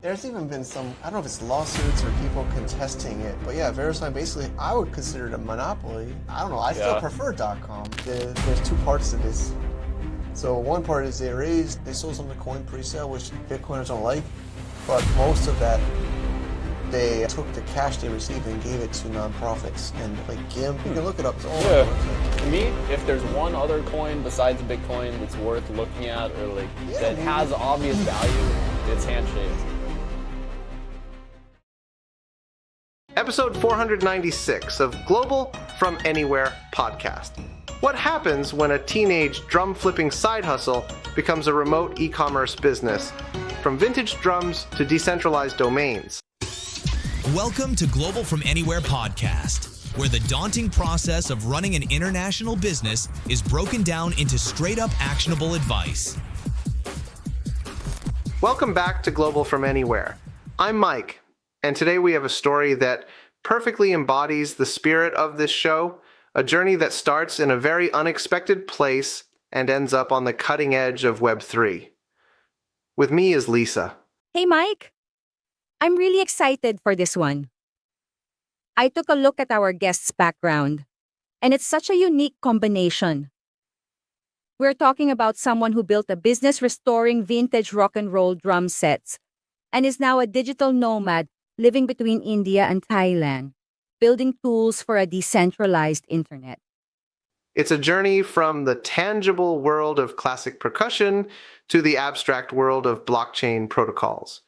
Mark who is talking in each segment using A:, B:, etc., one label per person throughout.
A: There's even been some, I don't know if it's lawsuits or people contesting it, but yeah, VeriSign basically, I would consider it a monopoly. I don't know, I still prefer .com. There's two parts to this. So one part is they sold some of the coin pre-sale, which Bitcoiners don't like, but most of that, they took the cash they received and gave it to nonprofits. And like GIMP, you can look it up. It's all
B: To me, if there's one other coin besides Bitcoin that's worth looking at or that has obvious value, it's Handshake.
C: Episode 496 of Global From Anywhere podcast. What happens when a teenage drum-flipping side hustle becomes a remote e-commerce business? From vintage drums to decentralized domains.
D: Welcome to Global From Anywhere podcast, where the daunting process of running an international business is broken down into straight-up actionable advice.
C: Welcome back to Global From Anywhere. I'm Mike, and today we have a story that perfectly embodies the spirit of this show, a journey that starts in a very unexpected place and ends up on the cutting edge of Web3. With me is Lisa.
E: Hey, Mike. I'm really excited for this one. I took a look at our guest's background, and it's such a unique combination. We're talking about someone who built a business restoring vintage rock and roll drum sets and is now a digital nomad living between India and Thailand, building tools for a decentralized internet.
C: It's a journey from the tangible world of classic percussion to the abstract world of blockchain protocols.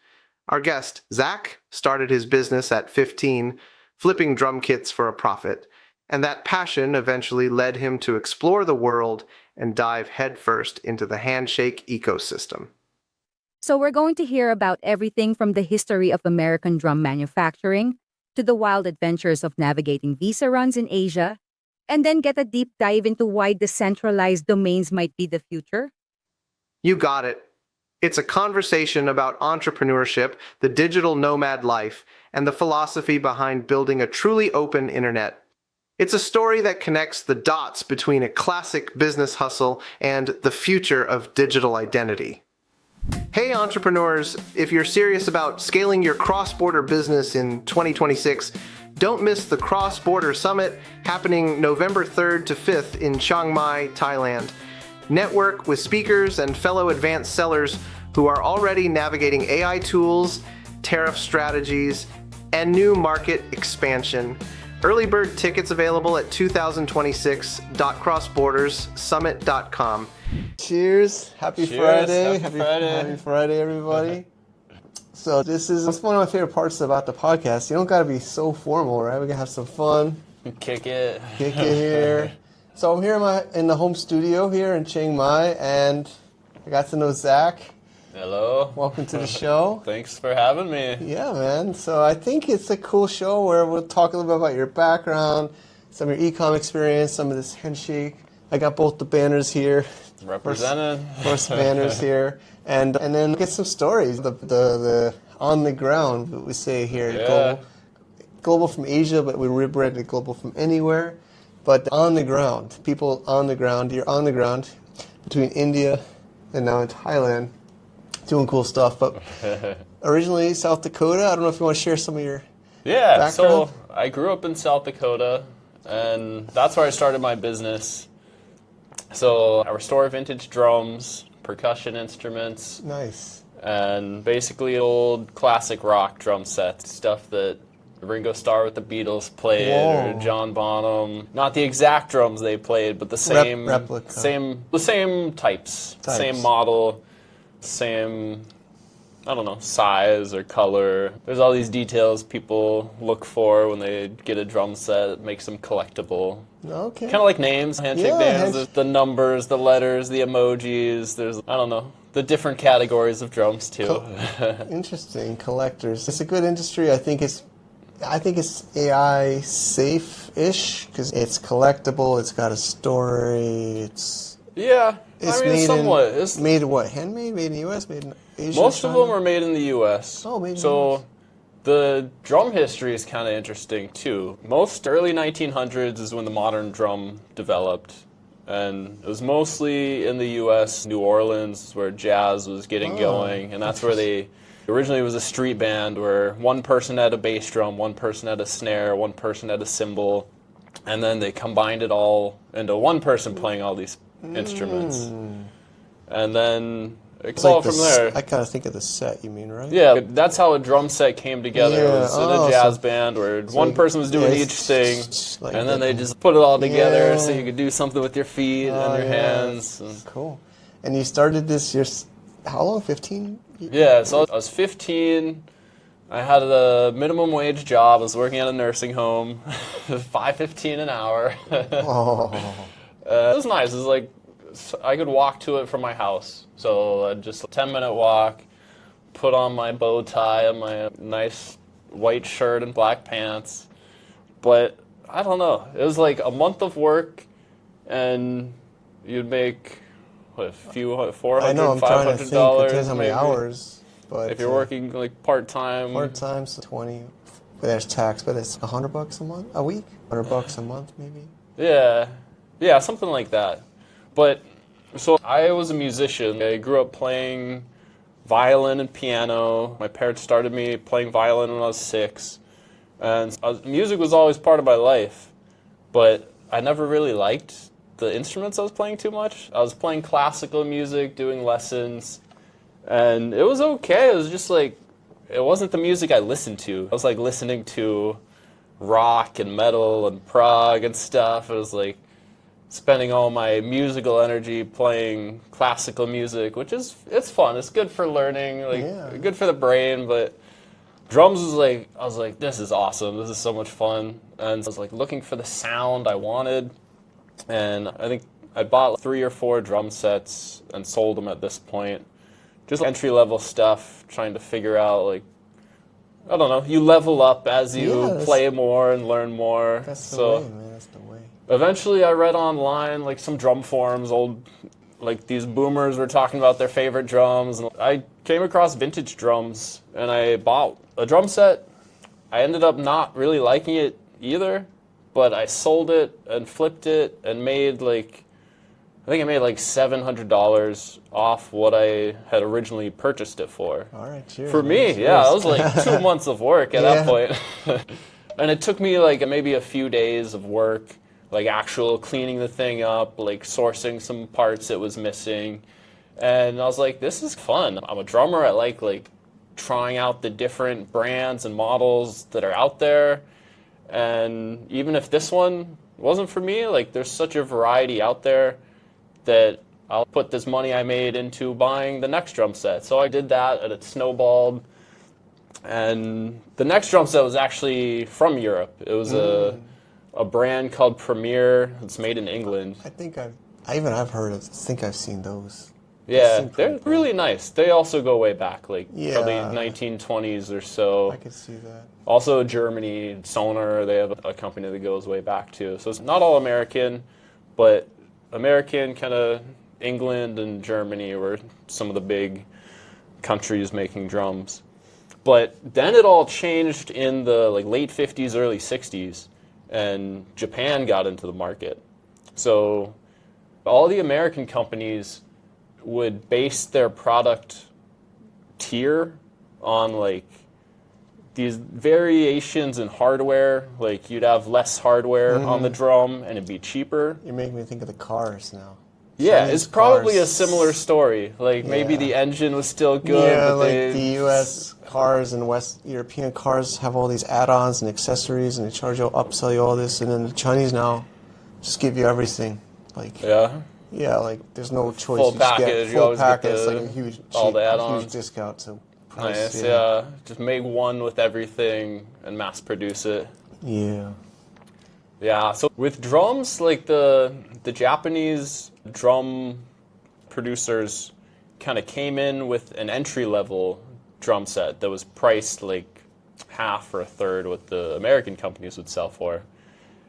C: Our guest, Zach, started his business at 15, flipping drum kits for a profit, and that passion eventually led him to explore the world and dive headfirst into the Handshake ecosystem.
E: So we're going to hear about everything from the history of American drum manufacturing to the wild adventures of navigating visa runs in Asia, and then get a deep dive into why decentralized domains might be the future.
C: You got it. It's a conversation about entrepreneurship, the digital nomad life, and the philosophy behind building a truly open internet. It's a story that connects the dots between a classic business hustle and the future of digital identity. Hey entrepreneurs, if you're serious about scaling your cross-border business in 2026, don't miss the Cross Border Summit happening November 3rd to 5th in Chiang Mai, Thailand. Network with speakers and fellow advanced sellers who are already navigating AI tools, tariff strategies, and new market expansion. Early bird tickets available at 2026.crossborderssummit.com.
A: Cheers. Happy Friday. Happy Friday, everybody. So it's one of my favorite parts about the podcast. You don't got to be so formal, right? We can have some fun.
B: Kick it
A: here. So I'm here in the home studio here in Chiang Mai, and I got to know Zach.
B: Hello.
A: Welcome to the show.
B: Thanks for having me.
A: Yeah, man. So I think it's a cool show where we'll talk a little bit about your background, some of your e-com experience, some of this Handshake. I got both the banners here.
B: Represented.
A: First banners here. And then get some stories. The on the ground, what we say here.
B: Yeah.
A: Global from Asia, but we rebranded Global from Anywhere. But on the ground, people on the ground, you're on the ground between India and now in Thailand, doing cool stuff. But originally South Dakota, I don't know if you want to share some of your background.
B: So I grew up in South Dakota, and that's where I started my business. So I restore vintage drums, percussion instruments.
A: Nice.
B: And basically old classic rock drum sets, stuff that Ringo Starr with the Beatles played, or John Bonham. Not the exact drums they played, but the same
A: replica.
B: The same types, same model, same, I don't know, size or color. There's all these details people look for when they get a drum set. It makes them collectible.
A: Okay.
B: Kind of like names, Handshake names, there's the numbers, the letters, the emojis. There's, I don't know, the different categories of drums too.
A: Interesting. Collectors. It's a good industry. I think it's AI safe-ish because it's collectible. It's got a story. It's
B: somewhat.
A: Made what? Handmade? Made in the U.S.? Made in Asia?
B: Most
A: China?
B: of them are made in the U.S.
A: Oh, made in the
B: U.S. The drum history is kind of interesting too. Most early 1900s is when the modern drum developed. And it was mostly in the U.S., New Orleans, where jazz was getting going. And that's where they Originally it was a street band where one person had a bass drum, one person had a snare, one person had a cymbal, and then they combined it all into one person playing all these instruments. And then it's all from there.
A: I kind of think of the set, you mean, right?
B: Yeah, that's how a drum set came together.
A: Yeah.
B: It was in a jazz band where one person was doing each thing,
A: like
B: and then they just put it all together
A: Yeah.
B: so you could do something with your feet and your hands. And
A: Cool. And you started this, how long, 15?
B: yeah, so I was 15. I had a minimum wage job. I was working at a nursing home, $5.15 an hour.
A: Oh.
B: It was nice. It was like I could walk to it from my house. So just a 10-minute walk, put on my bow tie and my nice white shirt and black pants. But I don't know. It was like a month of work, and you'd make what, $400,
A: I know, I'm trying to think. It
B: $500
A: depends how many
B: maybe.
A: hours. But
B: If you're working like part-time.
A: part-time, so 20. But there's tax, but it's $100 a month, a week? $100 a month, maybe?
B: Yeah, something like that. But, so I was a musician. I grew up playing violin and piano. My parents started me playing violin when I was 6. And music was always part of my life. But I never really liked the instruments I was playing too much. I was playing classical music, doing lessons, and it was okay. It was just like, it wasn't the music I listened to. I was like listening to rock and metal and prog and stuff. It was like spending all my musical energy playing classical music, which is, it's fun. It's good for learning, like good for the brain, but drums was like, I was like, this is awesome. This is so much fun. And I was like looking for the sound I wanted. And I think I bought 3 or 4 drum sets and sold them at this point. Just entry-level stuff, trying to figure out, like, I don't know, you level up as you play more and learn more.
A: That's the way, man. That's the way.
B: Eventually I read online, like, some drum forums, like, these boomers were talking about their favorite drums. And I came across vintage drums, and I bought a drum set. I ended up not really liking it either, but I sold it and flipped it and made, like, I think I made like $700 off what I had originally purchased it for.
A: All right, cheers.
B: For me,
A: cheers.
B: yeah, it was like 2 months of work at that point. And it took me like maybe a few days of work, like actual cleaning the thing up, like sourcing some parts it was missing. And I was like, this is fun. I'm a drummer. I like trying out the different brands and models that are out there. And even if this one wasn't for me, like there's such a variety out there that I'll put this money I made into buying the next drum set. So I did that, and it snowballed. And the next drum set was actually from Europe. It was a brand called Premier. It's made in England.
A: I think I've heard of. I think I've seen those.
B: Yeah, they're really nice. They also go way back, like
A: Yeah.
B: probably 1920s or so.
A: I could see that.
B: Also Germany, Sonar, they have a company that goes way back too. So it's not all American, but American, kind of England and Germany were some of the big countries making drums. But then it all changed in the late 50s, early 60s, and Japan got into the market. So all the American companies would base their product tier on these variations in hardware. Like you'd have less hardware on the drum and it'd be cheaper.
A: You're making me think of the cars now.
B: Yeah,
A: Chinese
B: it's probably
A: cars.
B: a similar story. Like maybe the engine was still good,
A: Yeah,
B: but
A: like
B: they,
A: the U.S. cars and West European cars have all these add-ons and accessories, and they upsell you all this, and then the Chinese now just give you everything. Yeah, there's no choice.
B: Full
A: you just
B: package,
A: get
B: you
A: full
B: always get
A: package,
B: the-
A: like a huge,
B: all the
A: a
B: add-ons.
A: huge discount to price.
B: nice, yeah. Just make one with everything and mass produce it.
A: Yeah.
B: Yeah, so with drums, the Japanese drum producers kind of came in with an entry-level drum set that was priced half or a third what the American companies would sell for.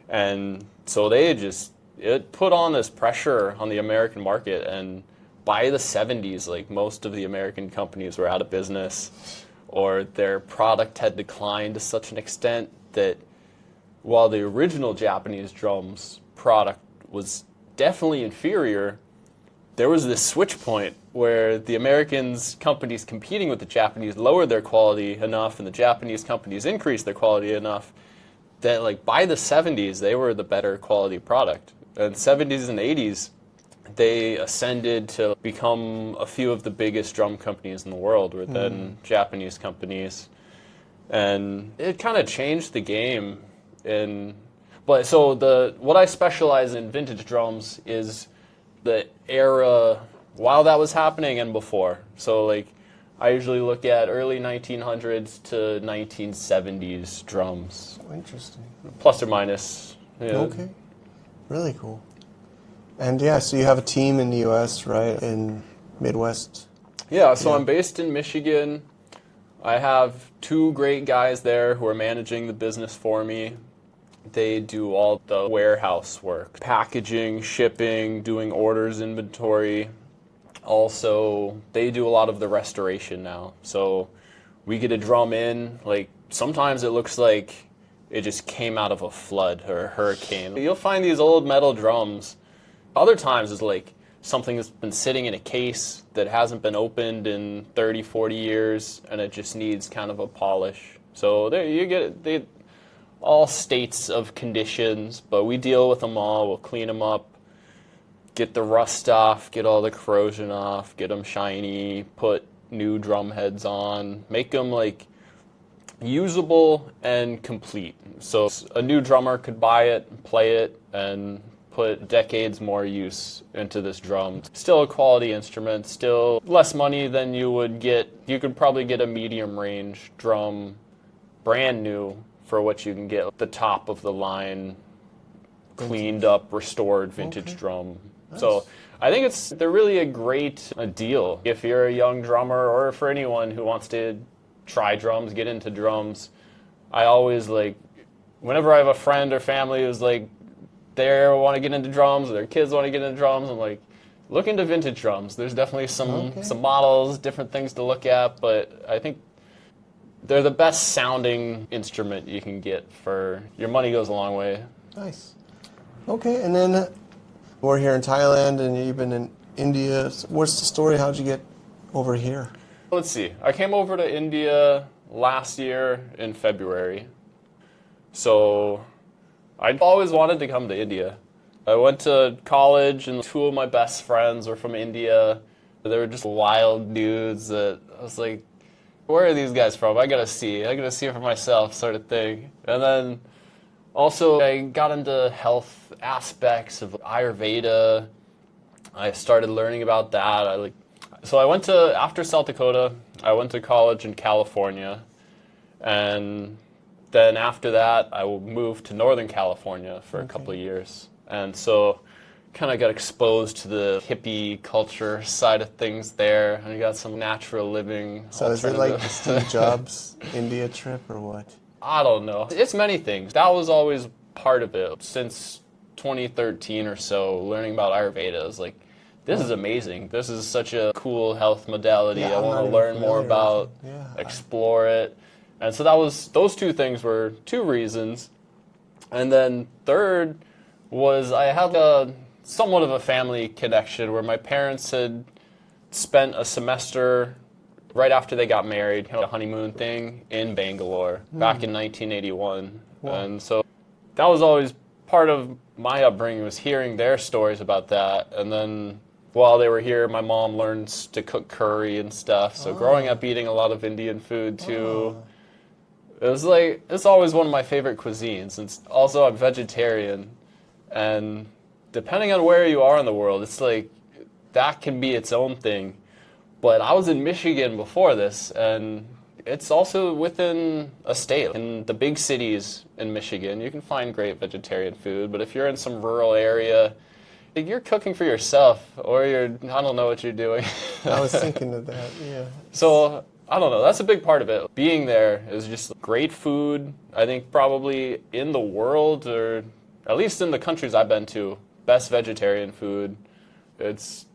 B: And so it put on this pressure on the American market, and by the 70s, most of the American companies were out of business, or their product had declined to such an extent that while the original Japanese drums product was definitely inferior, there was this switch point where the Americans companies competing with the Japanese lowered their quality enough and the Japanese companies increased their quality enough that like by the 70s they were the better quality product. And 70s and 80s they ascended to become a few of the biggest drum companies in the world were then Japanese companies. And it kind of changed the game but so what I specialize in vintage drums is the era while that was happening and before. So like I usually look at early 1900s to 1970s drums.
A: Oh, interesting.
B: Plus or minus.
A: Okay. Really cool. And yeah, so you have a team in the US, right? In Midwest.
B: Yeah, so I'm based in Michigan. I have 2 great guys there who are managing the business for me. They do all the warehouse work, packaging, shipping, doing orders, inventory. Also, they do a lot of the restoration now. So we get a drum in, like sometimes it looks like it just came out of a flood or a hurricane. You'll find these old metal drums. Other times it's like something that's been sitting in a case that hasn't been opened in 30, 40 years and it just needs kind of a polish. So there you get all states of conditions, but we deal with them all. We'll clean them up, get the rust off, get all the corrosion off, get them shiny, put new drum heads on, make them like usable and complete. So a new drummer could buy it, play it, and put decades more use into this drum. Still a quality instrument, still less money than you would get. You could probably get a medium range drum brand new for what you can get the top of the line cleaned up, restored vintage drum. Nice. So I think they're really a great deal if you're a young drummer or for anyone who wants to try drums, get into drums. I always whenever I have a friend or family who's like they want to get into drums or their kids want to get into drums, I'm like, look into vintage drums. There's definitely some models, different things to look at, but I think they're the best sounding instrument you can get for your money goes a long way.
A: Nice. Okay, and then we're here in Thailand and you've been in India. What's the story? How'd you get over here?
B: Let's see. I came over to India last year in February. So I'd always wanted to come to India. I went to college and 2 of my best friends were from India. They were just wild dudes that I was like, where are these guys from? I gotta see it for myself sort of thing. And then also I got into health aspects of Ayurveda. I started learning about that. So I went to, after South Dakota, I went to college in California. And then after that, I moved to Northern California for a couple of years. And so kind of got exposed to the hippie culture side of things there. And I got some natural living.
A: So is it like the Steve Jobs India trip or what?
B: I don't know. It's many things. That was always part of it. Since 2013 or so, learning about Ayurveda is like, this is amazing. This is such a cool health modality. I want to learn more about, explore it. And so those 2 things were 2 reasons. And then third was I had somewhat of a family connection where my parents had spent a semester right after they got married, a honeymoon thing in Bangalore back in 1981. Wow. And so that was always part of my upbringing, was hearing their stories about that. And then while they were here, my mom learned to cook curry and stuff. So growing up eating a lot of Indian food too. It's always one of my favorite cuisines. And also I'm vegetarian. And depending on where you are in the world, it's like that can be its own thing. But I was in Michigan before this, and it's also within a state. In the big cities in Michigan, you can find great vegetarian food. But if you're in some rural area, you're cooking for yourself, or I don't know what you're doing.
A: I was thinking of that, yeah.
B: So, I don't know, that's a big part of it. Being there is just great food. I think probably in the world, or at least in the countries I've been to, best vegetarian food. It's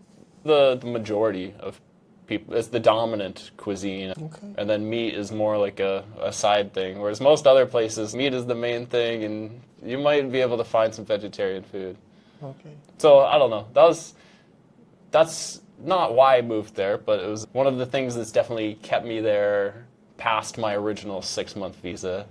B: the majority of people. It's the dominant cuisine. Okay. And then meat is more like a side thing. Whereas most other places, meat is the main thing, and you might be able to find some vegetarian food.
A: Okay.
B: So I don't know. That's not why I moved there, but it was one of the things that's definitely kept me there past my original 6-month visa.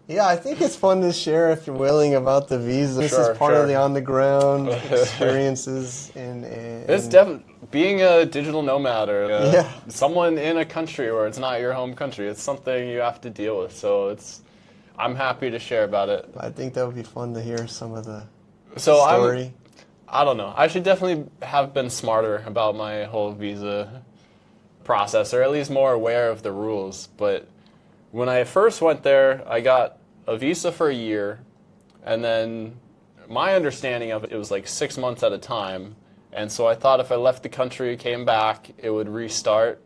A: Yeah, I think it's fun to share if you're willing about the visa. This is part of the on-the-ground experiences.
B: It's definitely being a digital nomad or someone in a country where it's not your home country. It's something you have to deal with. So I'm happy to share about it.
A: I think that would be fun to hear some of the story.
B: I don't know. I should definitely have been smarter about my whole visa process, or at least more aware of the rules. But when I first went there, I got a visa for a year, and then my understanding of it was like 6 months at a time. And so I thought if I left the country, came back, it would restart.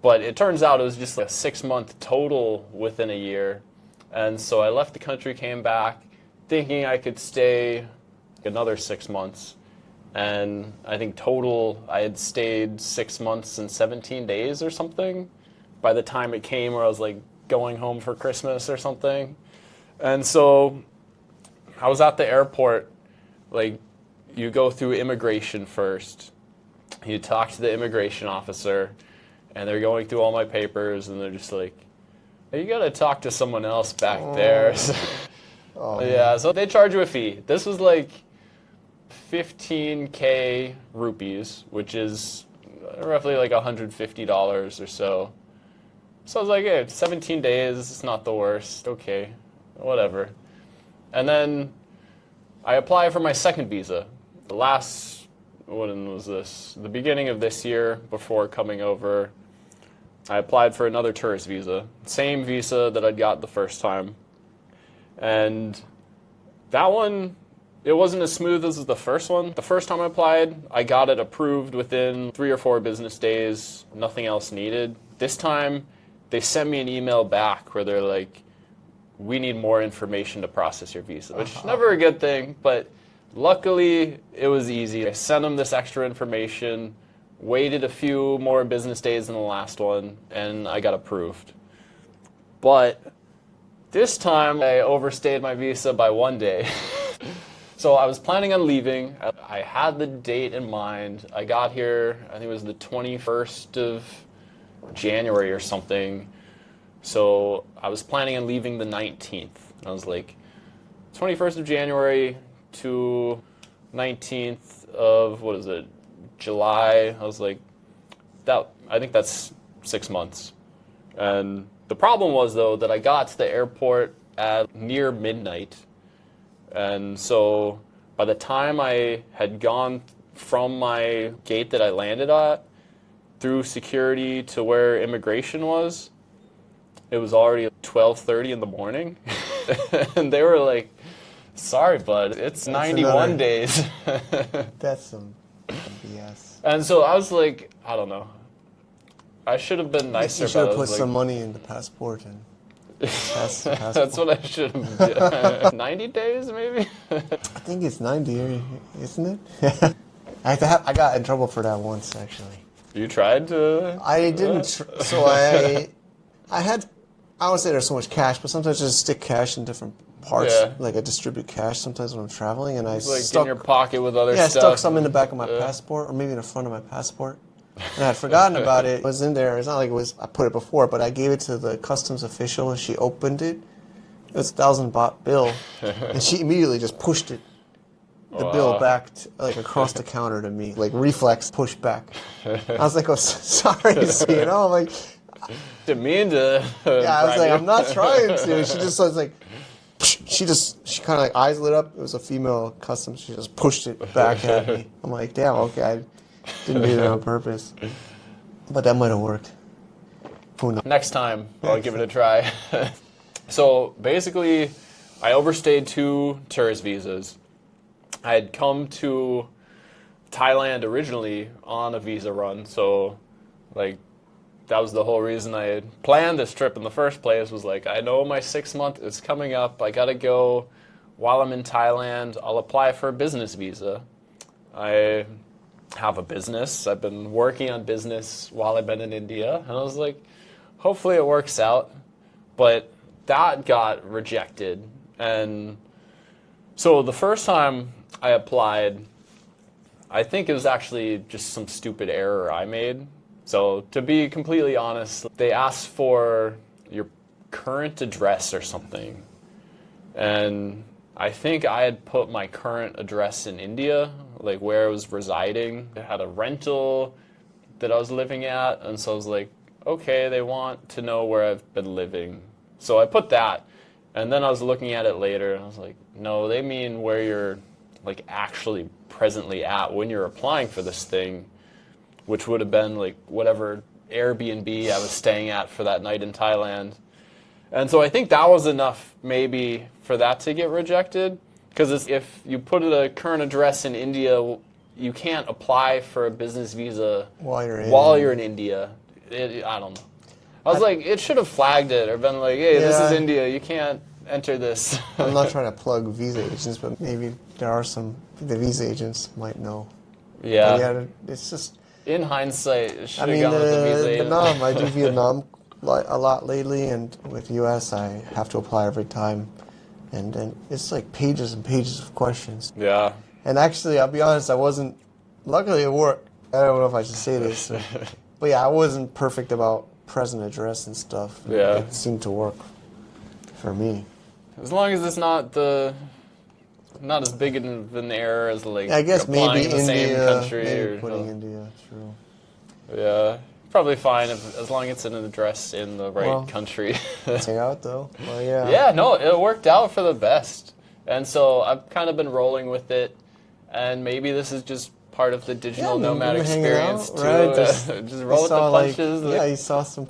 B: But it turns out it was just like a 6-month total within a year. And so I left the country, came back, thinking I could stay another 6 months. And I think total I had stayed 6 months and 17 days or something by the time it came where I was like going home for Christmas or something. And so I was at the airport, like you go through immigration first. You talk to the immigration officer and they're going through all my papers and they're just like, you got to talk to someone else back there. Yeah, so they charge you a fee. This was like 15K rupees, which is roughly like $150 or so. So I was like, hey, 17 days, it's not the worst. Okay, whatever. And then I applied for my second visa. When was this? The beginning of this year, before coming over, I applied for another tourist visa. Same visa that I'd got the first time. And that one, it wasn't as smooth as the first one. The first time I applied, I got it approved within 3 or 4 business days, nothing else needed. This time, they sent me an email back where they're like, we need more information to process your visa, which is never a good thing, but luckily it was easy. I sent them this extra information, waited a few more business days than the last one, and I got approved. But this time, I overstayed my visa by 1 day. So I was planning on leaving. I had the date in mind. I got here, I think it was the 21st of January or something. So I was planning on leaving the 19th. I was like, 21st of January to 19th of, July. I was like, I think that's 6 months. And the problem was, though, that I got to the airport at near midnight. And so by the time I had gone from my gate that I landed at through security to where immigration was, it was already 12:30 in the morning. And they were like, sorry, bud, it's 91 days.
A: That's some BS.
B: And so I was like, I don't know. I should have been nicer.
A: You should have put some money in the passport and
B: That's what I should have done. 90 days, maybe?
A: I think it's 90, isn't it? I got in trouble for that once, actually.
B: You tried to?
A: I didn't. So I would say there's so much cash, but sometimes I just stick cash in different parts. Yeah. Like I distribute cash sometimes when I'm traveling, and I
B: stuck in your pocket with other stuff.
A: Yeah, I stuck some in the back of my passport, or maybe in the front of my passport. And I had forgotten about it. It was in there. It's not like I put it before, but I gave it to the customs official, and she opened it. It was a 1,000 baht bill, and she immediately just pushed it, the bill back, like across the counter to me, like reflex push back. I was like, "Oh, sorry," I'm like,
B: didn't mean to.
A: Yeah, I was like, I'm not trying to. She just was like, she kind of like eyes lit up. It was a female customs. She just pushed it back at me. I'm like, damn, okay, I didn't do that on purpose, but that might have worked. Who knows?
B: Next time, I'll give it a try. So basically, I overstayed 2 tourist visas. I had come to Thailand originally on a visa run, so like that was the whole reason I had planned this trip in the first place. Was like, I know my 6 month is coming up. I gotta go while I'm in Thailand. I'll apply for a business visa. I have a business. I've been working on business while I've been in India, and I was like, hopefully it works out. But that got rejected, and so the first time I applied, I think it was actually just some stupid error I made. So to be completely honest, they asked for your current address or something. And I think I had put my current address in India, like where I was residing. I had a rental that I was living at, and so I was like, okay, they want to know where I've been living. So I put that, and then I was looking at it later, and I was like, no, they mean where you're like actually presently at when you're applying for this thing, which would have been like whatever Airbnb I was staying at for that night in Thailand. And so I think that was enough maybe for that to get rejected, because if you put a current address in India, you can't apply for a business visa while you're in India. I don't know. I was like, it should have flagged it or been like, hey, this is India, you can't enter this.
A: I'm not trying to plug visa agents, but maybe there are the visa agents might know.
B: Yeah.
A: But yeah, it's just...
B: In hindsight, it should have gone with the visa agent.
A: Vietnam, I do Vietnam a lot lately, and with US, I have to apply every time. And then it's like pages and pages of questions.
B: Yeah.
A: And actually, I'll be honest, luckily it worked. I don't know if I should say this. But yeah, I wasn't perfect about present address and stuff.
B: Yeah.
A: It seemed to work for me.
B: As long as it's not as big of an error as like
A: I guess
B: applying
A: maybe
B: in the
A: India,
B: same country
A: maybe
B: or
A: putting India, true.
B: Yeah, probably fine as long as it's an address in the right country.
A: Hang out though. Well, yeah.
B: Yeah, no, it worked out for the best, and so I've kind of been rolling with it, and maybe this is just part of the digital nomad experience
A: out,
B: too.
A: Right?
B: Just roll with the punches.
A: You saw some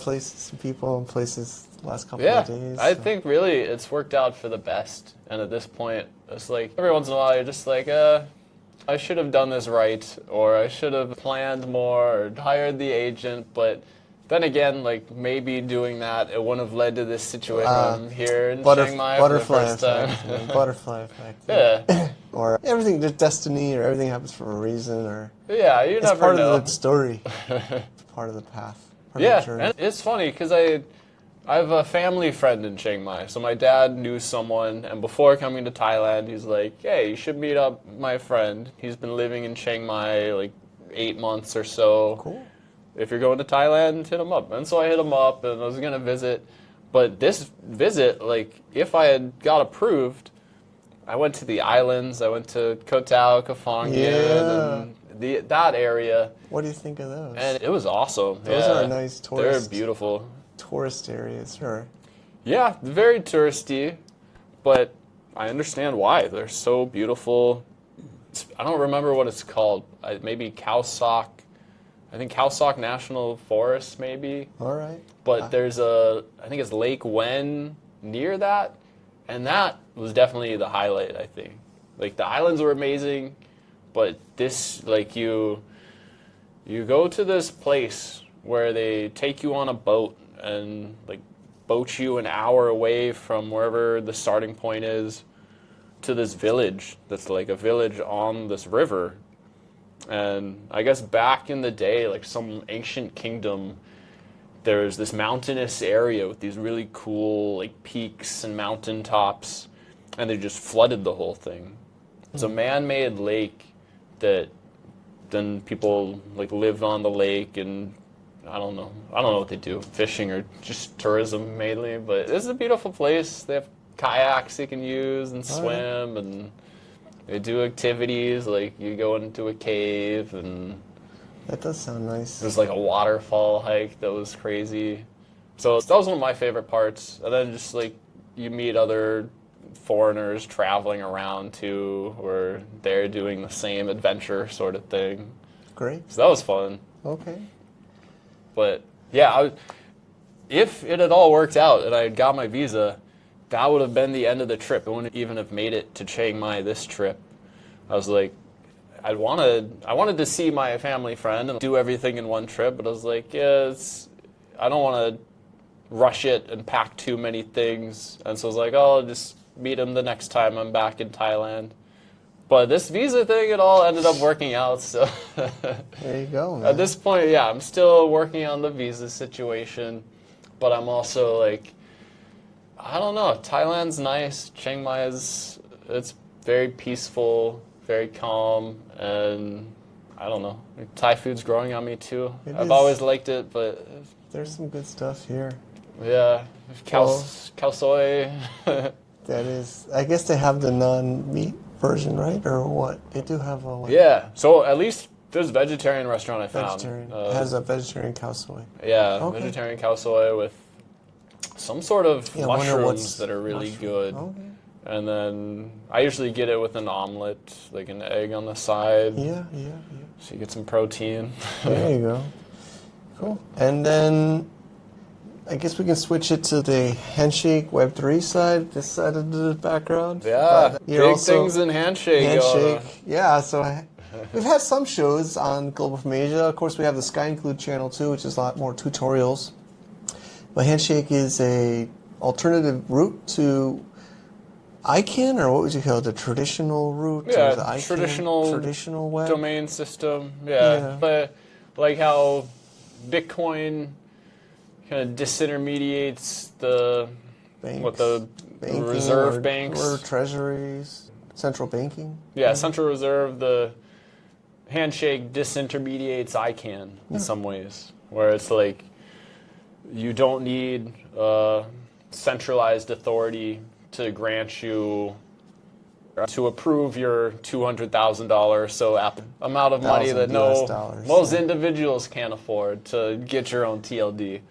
A: people and places the last couple of days.
B: I think really it's worked out for the best, and at this point, it's like every once in a while you're just like, I should have done this right, or I should have planned more, or hired the agent, but then again, like maybe doing that, it wouldn't have led to this situation here in Chiang Mai for the first time.
A: Butterfly effect.
B: Yeah.
A: Or everything, just destiny, or everything happens for a reason, or
B: yeah, you never know.
A: It's part of the story. It's part of the path.
B: Yeah, and it's funny because I have a family friend in Chiang Mai, so my dad knew someone, and before coming to Thailand, he's like, hey, you should meet up my friend. He's been living in Chiang Mai like 8 months or so.
A: Cool.
B: If you're going to Thailand, hit him up. And so I hit him up, and I was going to visit. But this visit, like, if I had got approved, I went to the islands. I went to Koh Tao, Koh Phangan, and that area.
A: What do you think of those?
B: And it was awesome.
A: Those are nice tourist.
B: They're beautiful.
A: Tourist areas, sure.
B: Yeah, very touristy, but I understand why. They're so beautiful. I don't remember what it's called. Maybe Khao Sok. I think Khao Sok National Forest, maybe.
A: All right.
B: But there's I think it's Lake Wen near that, and that was definitely the highlight, I think. Like, the islands were amazing, but this, like, you go to this place where they take you on a boat and, like, boat you an hour away from wherever the starting point is to this village that's, like, a village on this river. And I guess back in the day, like some ancient kingdom, there's this mountainous area with these really cool like peaks and mountain tops, and they just flooded the whole thing. It's a man-made lake that then people like lived on the lake, and I don't know what they do, fishing or just tourism mainly, but it's a beautiful place. They have kayaks you can use and swim, and they do activities, like you go into a cave, and
A: that does sound nice.
B: There's like a waterfall hike that was crazy. So that was one of my favorite parts. And then just like you meet other foreigners traveling around too, or they're doing the same adventure sort of thing.
A: Great.
B: So that was fun.
A: Okay.
B: But yeah, if it had all worked out and I had got my visa, that would have been the end of the trip. I wouldn't even have made it to Chiang Mai this trip. I was like, I wanted to see my family friend and do everything in one trip, but I was like, I don't want to rush it and pack too many things. And so I was like, I'll just meet him the next time I'm back in Thailand. But this visa thing, it all ended up working out. So
A: there you go, man.
B: At this point, yeah, I'm still working on the visa situation, but I'm also like, I don't know. Thailand's nice. Chiang Mai it's very peaceful, very calm, and I don't know. Thai food's growing on me too.
A: It
B: I've
A: is.
B: always liked it, but
A: There's some good stuff here.
B: yeah,
A: Well-
B: cow soy.
A: That is, I guess they have the non-meat version, right? Or what? They do have a
B: Yeah, so at least there's a vegetarian restaurant I found.
A: vegetarian. It has a vegetarian cow soy.
B: Yeah,
A: Okay.
B: vegetarian cow soy with some sort of
A: Yeah, I wonder
B: mushrooms
A: what's
B: that are really
A: mushroom.
B: good.
A: Okay.
B: And then I usually get it with an omelet, like an egg on the side,
A: Yeah.
B: so you get some protein.
A: There you go. Cool. And then I guess we can switch it to the Handshake Web3 side, this side of the background.
B: Yeah,
A: But
B: big
A: you're also-
B: things in Handshake.
A: Handshake. Yeah, so we've had some shows on Global from Asia. Of course, we have the Sky Include channel too, which is a lot more tutorials. But Handshake is a alternative route to ICANN, or what would you call it, the traditional route?
B: Yeah,
A: or the ICANN, traditional web.
B: domain system.
A: Yeah.
B: Yeah, but like how Bitcoin kind of disintermediates the
A: Banks, banking,
B: reserve
A: or
B: banks.
A: treasuries, central banking.
B: Yeah, Central Reserve, the Handshake disintermediates ICANN in some ways, where it's like you don't need centralized authority to grant you to approve your $200,000 so amount of money that
A: US dollars,
B: most individuals can't afford to get your own TLD.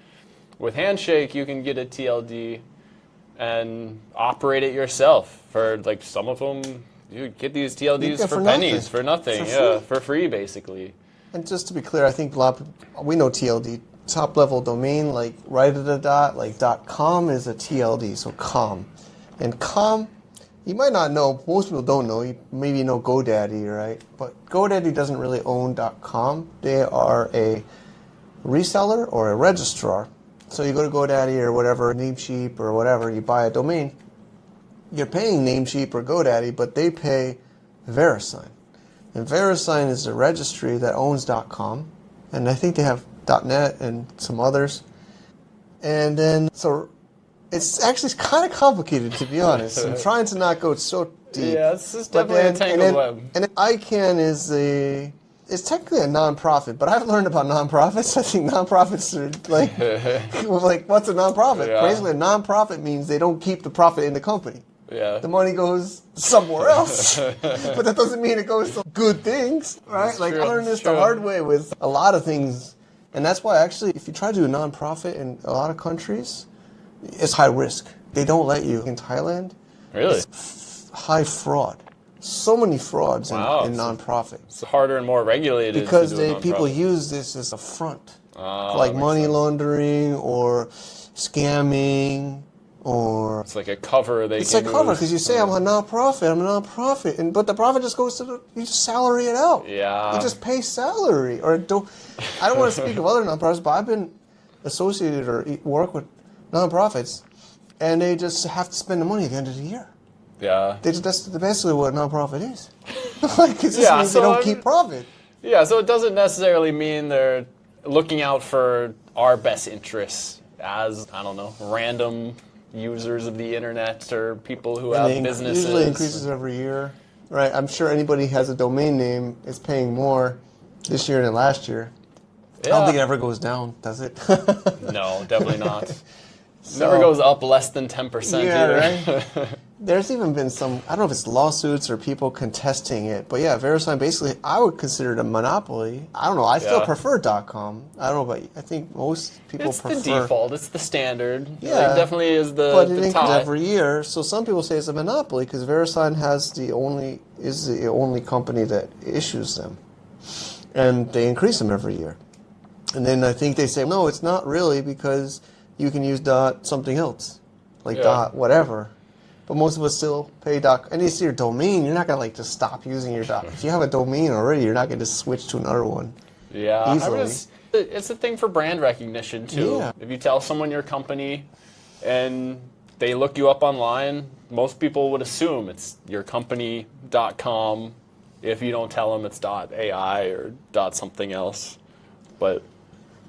B: With Handshake, you can get a TLD and operate it yourself. For like some of them, you get these TLDs
A: get
B: for
A: for
B: pennies,
A: nothing.
B: for nothing,
A: For
B: yeah,
A: free.
B: for free basically.
A: And just to be clear, I think a lot of people, we know TLD, top level domain, like right at the dot, like .com is a TLD, so com. And com, you might not know, most people don't know, you maybe know GoDaddy, right? But GoDaddy doesn't really own .com. They are a reseller or a registrar. So you go to GoDaddy or whatever, Namecheap or whatever, you buy a domain, you're paying Namecheap or GoDaddy, but they pay VeriSign. And VeriSign is a registry that owns .com, and I think they have .net and some others. And then, so it's actually kind of complicated, to be honest. I'm trying to not go so deep.
B: Yeah, it's just
A: But
B: definitely a
A: then-
B: tangled
A: and then,
B: web.
A: And then ICANN is it's technically a non-profit, but I've learned about non-profits. I think non-profits are like what's a non-profit?
B: Yeah.
A: Basically, a non-profit means they don't keep the profit in the company.
B: Yeah.
A: The money goes somewhere else. But that doesn't mean it goes to good things, right?
B: That's
A: Like,
B: true,
A: I learned this
B: that's
A: the
B: true.
A: hard way with a lot of things. And that's why, actually, if you try to do a nonprofit in a lot of countries, it's high risk. They don't let you. In Thailand,
B: Really?
A: high fraud. So many frauds
B: Wow.
A: in nonprofit.
B: It's harder and more regulated
A: Because
B: to do a
A: people
B: nonprofit.
A: use this as a front.
B: Ah,
A: Like
B: that makes
A: money
B: sense.
A: laundering or scamming or...
B: It's like a cover they
A: It's
B: can
A: like cover
B: use.
A: because you say I'm a nonprofit, but the profit just goes to you just salary it out.
B: Yeah.
A: You just pay salary or don't. I don't want to speak of other nonprofits, but I've been associated or work with nonprofits, and they just have to spend the money at the end of the year.
B: Yeah.
A: That's basically what a nonprofit is. Like it just
B: Yeah,
A: means
B: so
A: they don't
B: I'm-
A: keep profit.
B: Yeah, so it doesn't necessarily mean they're looking out for our best interests as, I don't know, random users of the internet or people who have
A: And it
B: businesses.
A: usually increases every year, right? I'm sure anybody who has a domain name is paying more this year than last year. I don't
B: Yeah.
A: think it ever goes down, does it?
B: No, definitely not. Never goes up less than 10%
A: Yeah,
B: either.
A: right? There's even been some, I don't know if it's lawsuits or people contesting it, but yeah, VeriSign basically, I would consider it a monopoly. I don't know, I still
B: Yeah.
A: prefer .com. I don't know, but I think most people
B: It's
A: prefer.
B: the default. It's the standard.
A: Yeah.
B: It definitely is
A: But
B: the
A: it increases
B: top.
A: every year, so some people say it's a monopoly because VeriSign is the only company that issues them, and they increase them every year. And then I think they say no, it's not really because you can use something else, like
B: Yeah.
A: whatever. But most of us still pay and it's your domain. You're not gonna like just stop using your If you have a domain already, you're not gonna just switch to another one.
B: Yeah,
A: easily.
B: it's a thing for brand recognition too.
A: Yeah.
B: If you tell someone your company and they look you up online, most people would assume it's your company.com if you don't tell them it's .ai or .something else. But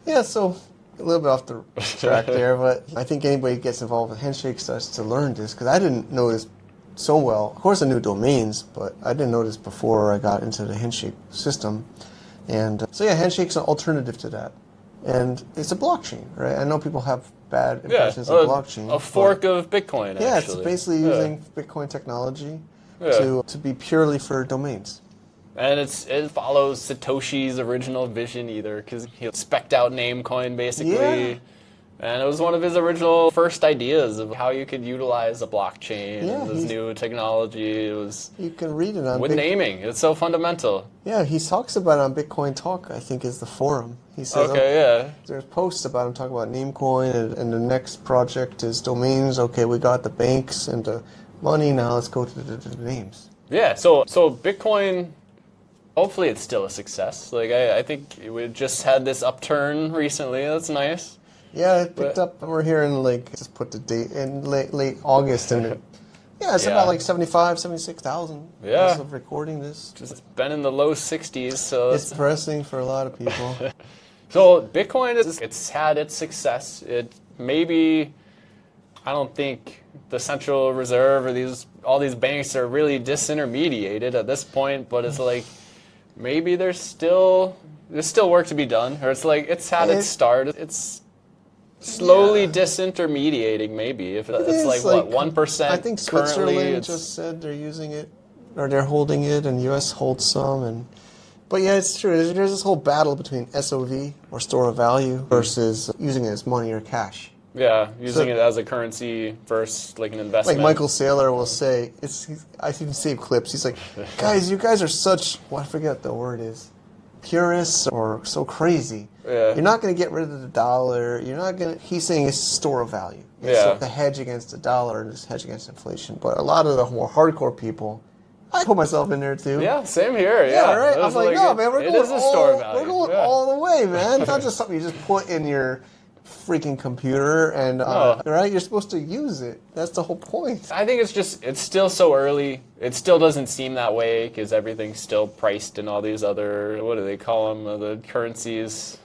A: Yeah, so a little bit off the track there, but I think anybody who gets involved with Handshake starts to learn this because I didn't know this so well. Of course, I knew domains, but I didn't know this before I got into the Handshake system. And so yeah, Handshake's an alternative to that. And it's a blockchain, right? I know people have bad impressions of blockchain.
B: A fork of Bitcoin,
A: yeah,
B: actually.
A: it's basically using Bitcoin technology to be purely for domains.
B: And it follows Satoshi's original vision either, because he spec'd out Namecoin basically.
A: Yeah.
B: And it was one of his original first ideas of how you could utilize a blockchain and this new technology. It was
A: you can read it on
B: with naming. It's so fundamental.
A: Yeah, he talks about it on Bitcoin Talk, I think is the forum. He says, there's posts about him talking about Namecoin, and the next project is domains. Okay, we got the banks and the money, now let's go to the names.
B: Yeah, so Bitcoin, hopefully it's still a success. Like I think we just had this upturn recently. That's nice.
A: Yeah, it picked up. We're here in just put the date in late August, and it's about like 76,000.
B: Yeah.
A: As of recording this.
B: Just been in the low 60s, so
A: it's depressing for a lot of people.
B: So Bitcoin it's had its success. It maybe, I don't think the Central Reserve or all these banks are really disintermediated at this point, but it's like maybe there's still work to be done, or it's like it's had its start. It's slowly disintermediating, maybe. If it's like what, 1%?
A: I think Switzerland just said they're using it, or they're holding it, and U.S. holds some. But yeah, it's true. There's this whole battle between SOV, or store of value, versus using it as money or cash.
B: Yeah, using it as a currency versus like an investment.
A: Like Michael Saylor will say, I see save clips. He's like, guys, you guys are such, I forget what the word is, purists or so crazy.
B: Yeah.
A: You're not going to get rid of the dollar. You're not going to, he's saying it's store of value. It's like the hedge against the dollar and this hedge against inflation. But a lot of the more hardcore people, I put myself in there too.
B: Yeah, same here.
A: Yeah, right. I'm like, no, man, we're going
B: we're
A: going all the way, man. It's not just something you just put in your freaking computer and right, you're supposed to use it. That's the whole point.
B: I think it's still so early. It still doesn't seem that way because everything's still priced in all these other, what do they call them, the currencies,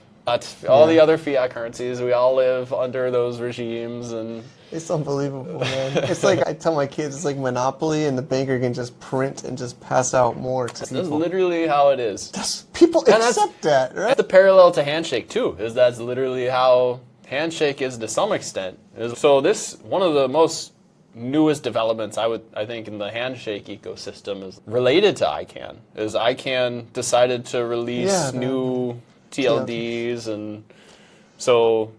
B: all the other fiat currencies. We all live under those regimes, and
A: it's unbelievable, man. It's like I tell my kids, it's like Monopoly, and the banker can just print and just pass out more to people.
B: That's literally how it is.
A: People accept that, right?
B: That's the parallel to Handshake too. That's literally how Handshake is to some extent. So this, one of the most newest developments I think in the Handshake ecosystem is related to ICANN. Is ICANN decided to release new TLDs, and so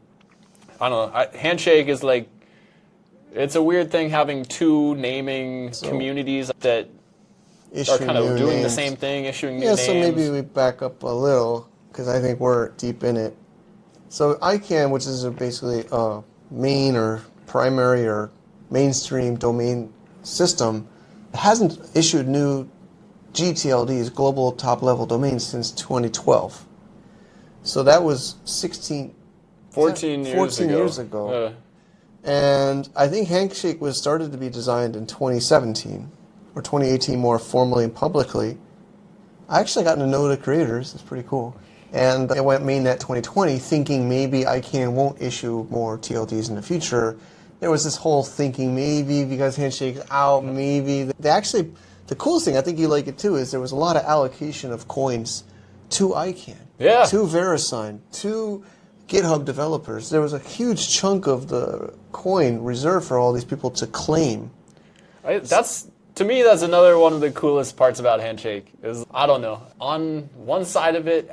B: I don't know. Handshake is like, it's a weird thing having two naming communities that are kind of doing the same thing, issuing new names.
A: So maybe we back up a little because I think we're deep in it. So ICANN, which is basically a main or primary or mainstream domain system, hasn't issued new GTLDs, global top-level domains, since 2012. So that was 14 years ago. And I think Handshake was started to be designed in 2017, or 2018 more formally and publicly. I actually got to know the creators. It's pretty cool. And it went mainnet 2020, thinking maybe ICANN won't issue more TLDs in the future. There was this whole thinking maybe because Handshake's out, maybe. The coolest thing, I think you like it too, is there was a lot of allocation of coins to ICANN, to VeriSign, to GitHub developers. There was a huge chunk of the coin reserved for all these people to claim.
B: To me, that's another one of the coolest parts about Handshake is, I don't know, on one side of it,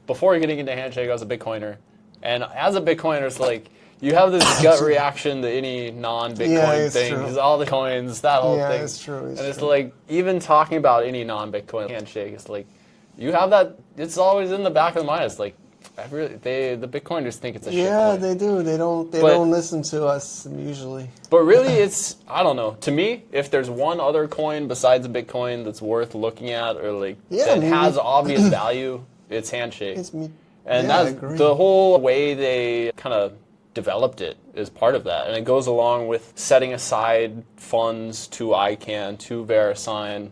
B: before getting into Handshake, I was a Bitcoiner. And as a Bitcoiner, it's like, you have this gut reaction to any non-Bitcoin thing. Because all the coins, that whole thing.
A: It's true.
B: It's like, even talking about any non-Bitcoin Handshake, it's like, you have that, it's always in the back of the mind. It's like, the Bitcoiners think it's a shit coin.
A: They do. They don't listen to us usually.
B: But really, it's, I don't know. To me, if there's one other coin besides Bitcoin that's worth looking at, or that has obvious value, it's Handshake. And that's the whole way they kind of developed it is part of that. And it goes along with setting aside funds to ICANN, to VeriSign.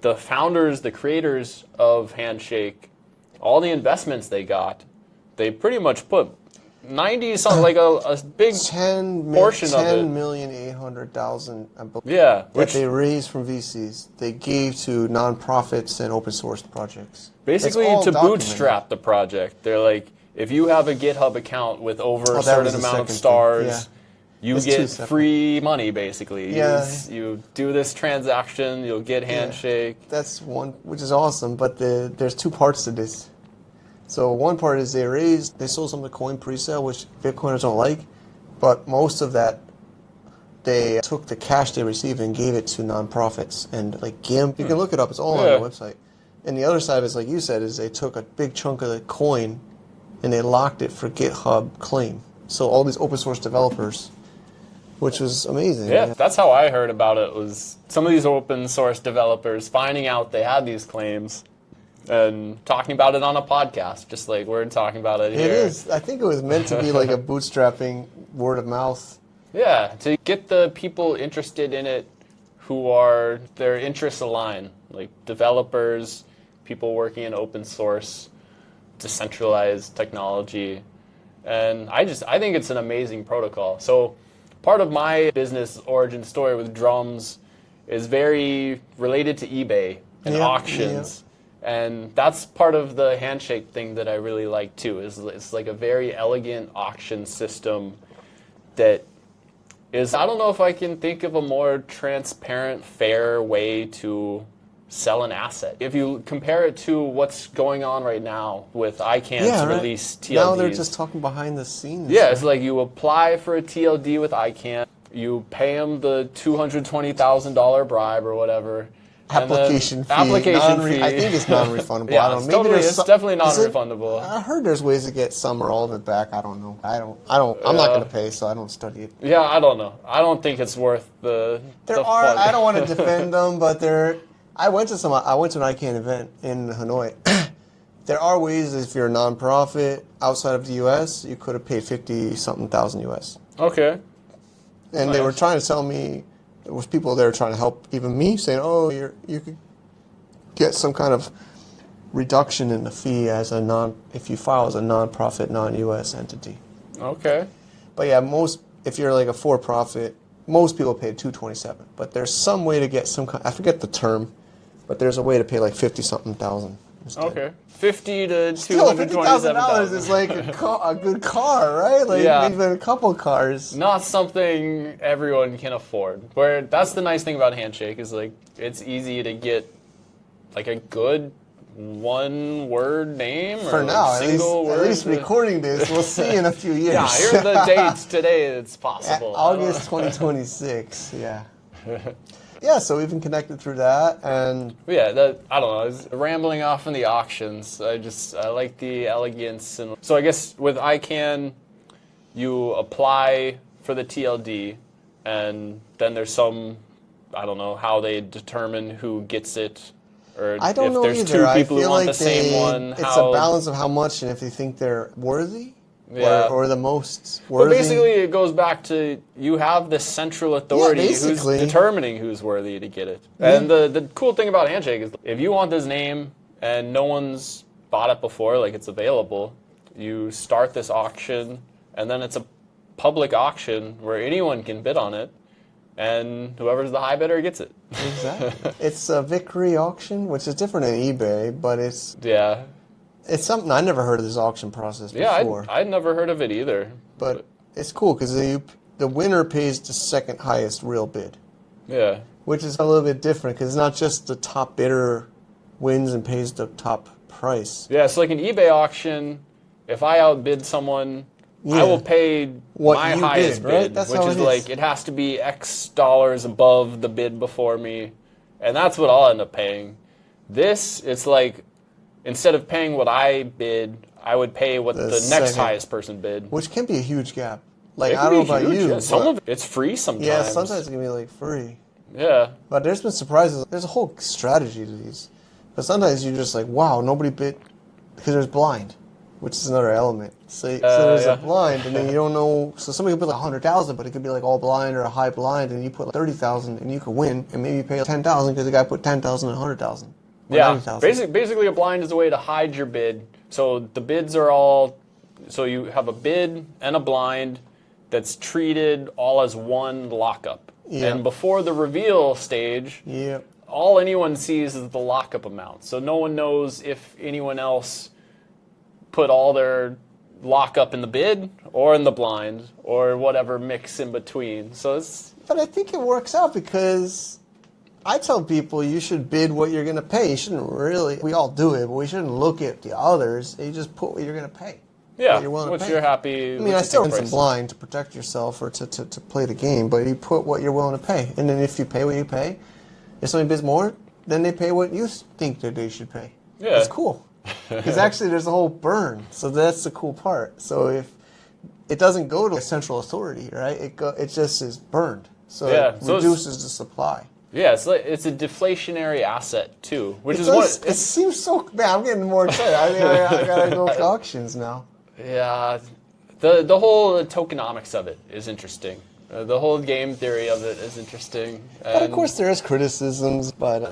B: The founders, the creators of Handshake, all the investments they got, they pretty much put 90 something, like a big
A: 10
B: portion of it.
A: 10,800,000, I believe,
B: Yeah,
A: that they raised from VCs. They gave to nonprofits and open source projects.
B: basically
A: It's all
B: to
A: documented.
B: bootstrap the project. They're like, if you have a GitHub account with over a
A: that
B: certain
A: was the
B: amount of
A: second thing,
B: stars,
A: yeah.
B: you
A: It's two
B: get
A: separate.
B: free money, basically.
A: Yeah.
B: You do this transaction, you'll get Handshake.
A: That's one, which is awesome, but there's two parts to this. So one part is they sold some of the coin pre-sale, which Bitcoiners don't like, but most of that, they took the cash they received and gave it to nonprofits and like GIMP. You can look it up; it's all on the website. And the other side is, like you said, is they took a big chunk of the coin and they locked it for GitHub claim. So all these open source developers, which was amazing.
B: Yeah, that's how I heard about it, was some of these open source developers finding out they had these claims and talking about it on a podcast, just like we're talking about it here.
A: It is. I think it was meant to be like a bootstrapping word of mouth.
B: Yeah, to get the people interested in it who are their interests align, like developers, people working in open source, decentralized technology. And I think it's an amazing protocol. So part of my business origin story with drums is very related to eBay and auctions. And that's part of the Handshake thing that I really like too, is it's like a very elegant auction system that is, I don't know if I can think of a more transparent, fair way to sell an asset. If you compare it to what's going on right now with ICANN's release TLDs.
A: Now they're just talking behind the scenes.
B: Yeah, it's like you apply for a TLD with ICANN, you pay them the $220,000 bribe or whatever.
A: Application fee.
B: Application fee.
A: I think it's non-refundable.
B: Yeah,
A: I don't know.
B: it's definitely non-refundable.
A: I heard there's ways to get some or all of it back. I don't know. I'm not going to pay, so I don't study it.
B: Yeah, I don't know. I don't think it's worth the fun.
A: I don't want to defend them, but I went to an ICANN event in Hanoi. There are ways, if you're a nonprofit outside of the U.S., you could have paid 50-something thousand U.S.
B: Okay.
A: And they were trying to tell me, there was people there trying to help even me, saying, oh, you could get some kind of reduction in the fee if you file as a nonprofit, non-U.S. entity.
B: Okay.
A: But yeah, if you're like a for-profit, most people pay $227. But there's some way to get some kind, I forget the term, but there's a way to pay like 50-something thousand instead.
B: Okay. 50 to
A: Still,
B: $227,000
A: $50,000 is like a good car, right? Like even a couple cars.
B: Not something everyone can afford. Where that's the nice thing about Handshake, is like it's easy to get like a good one-word name
A: For
B: or
A: now,
B: single word.
A: at least recording this, we'll see in a few years.
B: Yeah, here are the dates today. It's possible.
A: August 2026. Yeah. Yeah, so we've been connected through that, and
B: Yeah, I don't know. I was rambling off in the auctions. I like the elegance, and so I guess with ICANN, you apply for the TLD, and then there's some, I don't know how they determine who gets it, or
A: I don't
B: if
A: know
B: there's
A: either.
B: two people
A: I
B: who
A: feel
B: want
A: like
B: the same one.
A: It's a balance of how much, and if they think they're worthy, or the most worthy.
B: But basically, it goes back to you have this central authority who's determining who's worthy to get it. And the cool thing about Handshake is if you want this name and no one's bought it before, like it's available, you start this auction, and then it's a public auction where anyone can bid on it, and whoever's the high bidder gets it.
A: Exactly. It's a Victory auction, which is different than eBay, but it's something I never heard of this auction process before.
B: Yeah, I'd never heard of it either.
A: But it's cool because the winner pays the second highest real bid.
B: Yeah.
A: Which is a little bit different because it's not just the top bidder wins and pays the top price.
B: Yeah, so like an eBay auction, if I outbid someone, I will pay my highest bid,
A: right? That's
B: which is like, it has to be X dollars above the bid before me, and that's what I'll end up paying. This, it's like, instead of paying what I bid, I would pay what the next highest person bid.
A: Which can be a huge gap. Like, I don't know about you.
B: Yeah, some of it's free sometimes.
A: Yeah, sometimes it can be like free.
B: Yeah.
A: But there's been surprises. There's a whole strategy to these. But sometimes you're just like, wow, nobody bid, because there's blind, which is another element. So there's a blind, and then you don't know. So somebody could put like 100,000, but it could be like all blind or a high blind, and you put like 30,000, and you could win, and maybe you pay 10,000 because the guy put 10,000 and 100,000.
B: Yeah, basically a blind is a way to hide your bid. So the bids are all So you have a bid and a blind that's treated all as one lockup.
A: Yeah.
B: And before the reveal stage,
A: Yeah.
B: all anyone sees is the lockup amount. So no one knows if anyone else put all their lockup in the bid or in the blind or whatever mix in between. So it's...
A: But I think it works out because I tell people you should bid what you're going to pay. You shouldn't really, we all do it, but we shouldn't look at the others. You just put what you're going to pay.
B: Yeah,
A: what you're willing to
B: which
A: pay.
B: you're happy.
A: I mean, I still some blind to protect yourself or to play the game, but you put what you're willing to pay. And then if you pay what you pay, if somebody bids more, then they pay what you think that they should pay.
B: Yeah.
A: It's cool. Because actually there's a whole burn. So that's the cool part. So if it doesn't go to a central authority, right? It just is burned. So
B: Yeah,
A: it
B: so
A: reduces the supply.
B: Yeah, it's a deflationary asset too, which
A: It
B: is
A: does,
B: what
A: it seems so. Man, I'm getting more excited. I mean, I gotta go to auctions now.
B: Yeah, the whole tokenomics of it is interesting. The whole game theory of it is interesting.
A: But of course, there is criticisms, but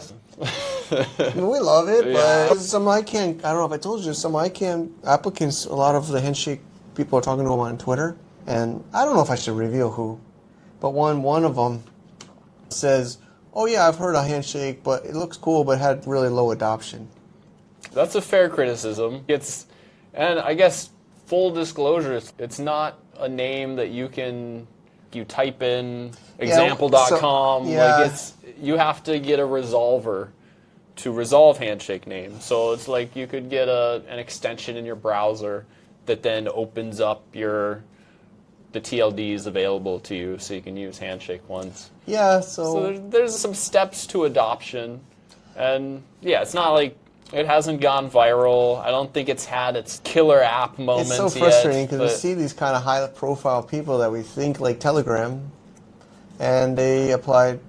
A: I mean, we love it.
B: Yeah.
A: But some ICANN, I don't know if I told you, some ICANN applicants, a lot of the Handshake people are talking to them on Twitter, and I don't know if I should reveal who, but one of them says, "Oh yeah, I've heard of Handshake, but it looks cool, but had really low adoption."
B: That's a fair criticism. And I guess full disclosure, it's not a name that you type in example.com. Like you have to get a resolver to resolve Handshake name. So it's like you could get an extension in your browser that then opens up the TLDs available to you so you can use Handshake ones.
A: Yeah,
B: So there's some steps to adoption. And yeah, it's not like it hasn't gone viral. I don't think it's had its killer app moments yet.
A: It's so frustrating because we see these kind of high-profile people that we think like Telegram, and they applied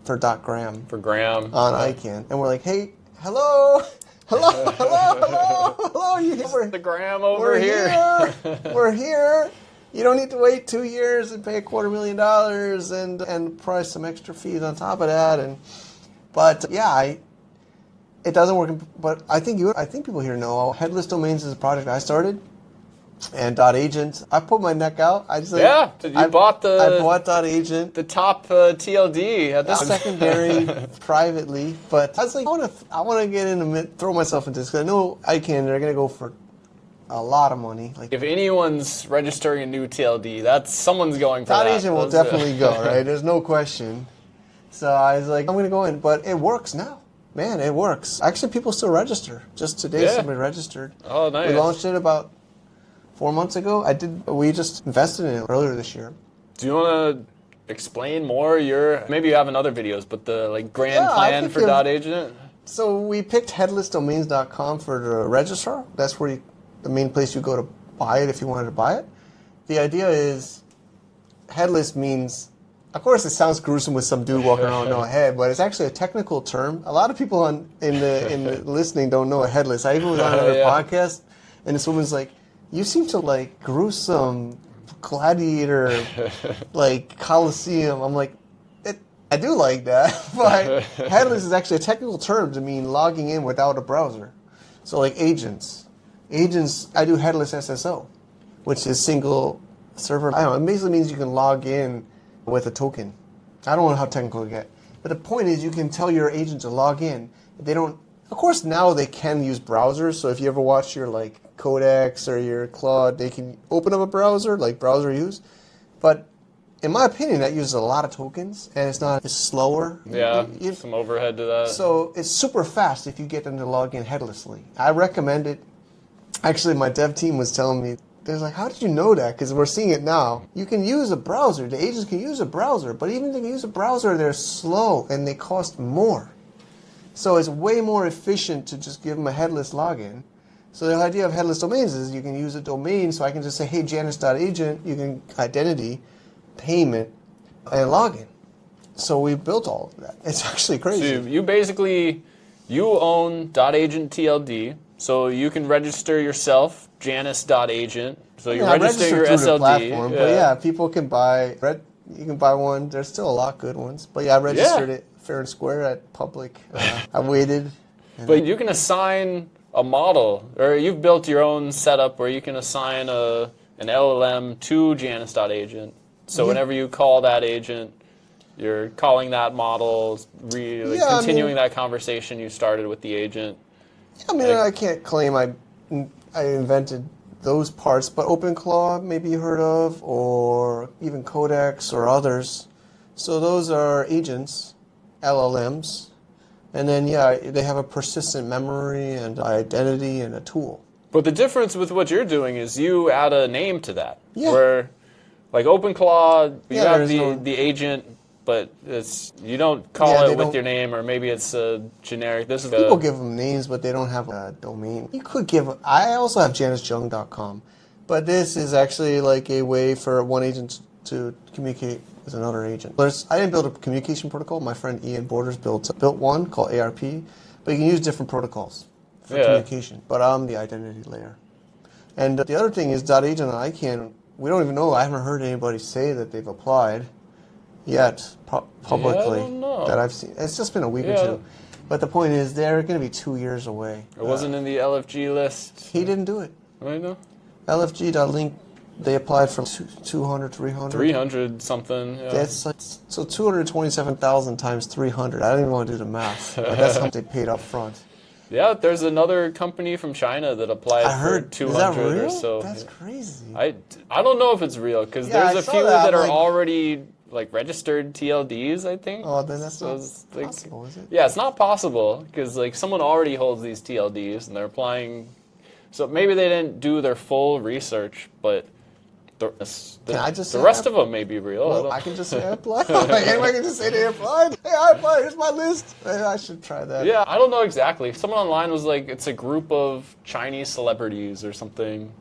A: for .gram
B: For Graham.
A: on ICANN, and we're like, "Hey, hello, you
B: The Graham over
A: we're
B: here.
A: We're here. You don't need to wait 2 years and pay $250,000 and probably some extra fees on top of that." But yeah, it doesn't work. But I think people here know Headless Domains is a project I started, and .agent. I put my neck out. I bought .agent.
B: The top TLD at this
A: secondary privately, but I was like, I want to get in throw myself into this because I know they're going to go for a lot of money. Like,
B: if anyone's registering a new TLD, someone's going for that.
A: .agent will definitely go, right? There's no question. So I was like, I'm going to go in, but it works now. Man, it works. Actually, people still register. Just today, somebody registered.
B: Oh, nice.
A: We launched it about 4 months ago. We just invested in it earlier this year.
B: Do you want to explain more maybe you have in other videos, but the grand plan for .agent?
A: So we picked HeadlessDomains.com for the registrar. That's where the main place you go to buy it if you wanted to buy it. The idea is, headless means, of course it sounds gruesome with some dude walking around with no head, but it's actually a technical term. A lot of people in the listening don't know what headless. I even was on another podcast, and this woman's like, "You seem to like gruesome gladiator, like Colosseum." I'm like, I do like that, but headless is actually a technical term to mean logging in without a browser. So like agents, I do headless SSO, which is single server. I don't know, it basically means you can log in with a token. I don't know how technical it get, but the point is you can tell your agent to log in. They don't, of course now they can use browsers, so if you ever watch your like Codex or your Claude, they can open up a browser, like browser use, but in my opinion, that uses a lot of tokens, and it's slower.
B: Yeah, some overhead to that.
A: So it's super fast if you get them to log in headlessly. I recommend it. Actually, my dev team was telling me, they're like, "How did you know that?" Because we're seeing it now. You can use a browser. The agents can use a browser, but even if they can use a browser, they're slow and they cost more. So it's way more efficient to just give them a headless login. So the idea of headless domains is you can use a domain, so I can just say, "Hey, Janice.agent," you can identity, payment, and login. So we built all of that. It's actually crazy.
B: So you own .agent TLD, so you can register yourself, Janice.agent. So you register your
A: through
B: SLD.
A: the platform, but yeah, people can buy. You can buy one. There's still a lot of good ones, but yeah, I registered it fair and square at public. I waited.
B: But you can assign a model, or you've built your own setup where you can assign an LLM to Janus.agent. So whenever you call that agent, you're calling that model, really continuing that conversation you started with the agent.
A: I mean, I can't claim I invented those parts, but OpenClaw, maybe you heard of, or even Codex or others. So those are agents, LLMs, and then they have a persistent memory and identity and a tool.
B: But the difference with what you're doing is you add a name to that.
A: Yeah.
B: Where, like OpenClaw, you have the agent, but you don't call it with your name, or maybe it's a generic.
A: People give them names, but they don't have a domain. You could give. I also have janusjung.com, but this is actually like a way for one agent to communicate with another agent. I didn't build a communication protocol. My friend Ian Borders built one called ARP, but you can use different protocols for communication. But I'm the identity layer. And the other thing is .agent on ICANN. We don't even know. I haven't heard anybody say that they've applied yet publicly that I've seen. It's just been a week or two. But the point is, they're going to be 2 years away.
B: It wasn't in the LFG list.
A: He didn't do it.
B: I know.
A: LFG.link, they applied for 200, 300.
B: 300 something. Yeah.
A: That's like, so 227,000 times 300. I don't even want to do the math. But that's how much they paid up front.
B: Yeah, there's another company from China that applied for 200 or so.
A: That's crazy.
B: I don't know if it's real, because there's a few that are already like registered TLDs, I think.
A: Oh, then that's not possible, is it?
B: Yeah, it's not possible, because like someone already holds these TLDs and they're applying. So maybe they didn't do their full research, but the rest of them may be real.
A: Well, I can just say I applied. Anybody can just say they applied. Hey, I applied. Here's my list. I should try that.
B: Yeah, I don't know exactly. Someone online was like, it's a group of Chinese celebrities or something,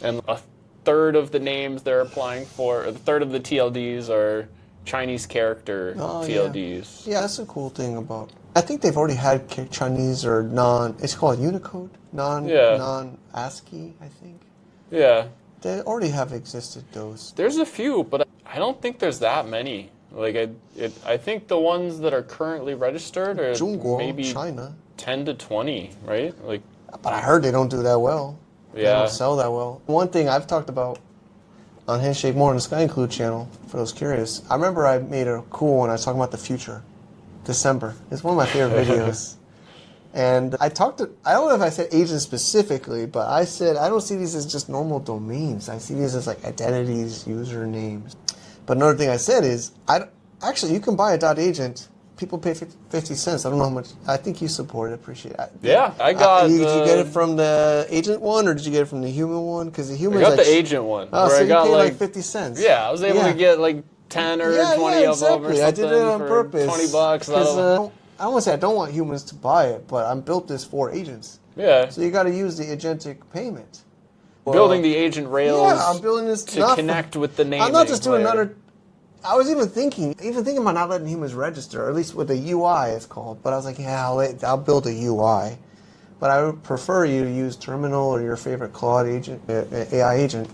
B: and a third of the names they're applying for, or a third of the TLDs are Chinese character TLDs.
A: Yeah, that's a cool thing about. I think they've already had Chinese or it's called Unicode, non-ASCII, I think.
B: Yeah.
A: They already have existed those.
B: There's a few, but I don't think there's that many. Like I think the ones that are currently registered are maybe
A: China.
B: 10 to 20, right? Like.
A: But I heard they don't do that well.
B: Yeah.
A: They don't sell that well. One thing I've talked about on Handshake more on the Sky Include channel, for those curious, I remember I made a cool one. I was talking about the future. December. It's one of my favorite videos. And I don't know if I said agents specifically, but I said I don't see these as just normal domains. I see these as like identities, usernames. But another thing I said is, actually you can buy a .agent. People pay 50 cents. I don't know how much. I think you support it. Appreciate it.
B: Yeah, I got.
A: Did you get it from the agent one, or did you get it from the human one? Because the human.
B: I got the agent one.
A: Oh, so you paid like 50 cents.
B: Yeah, I was able to get like 10 or 20 of them or something.
A: I did it on
B: for
A: purpose.
B: $20.
A: I don't want to say I don't want humans to buy it, but I'm built this for agents.
B: Yeah.
A: So you got to use the agentic payment.
B: Building the agent rails.
A: Yeah, I'm building this
B: to connect with the naming.
A: I'm not just doing another. I was even thinking about not letting humans register, or at least with the UI it's called. But I was like, yeah, I'll build a UI. But I would prefer you to use Terminal or your favorite Claude agent, AI agent,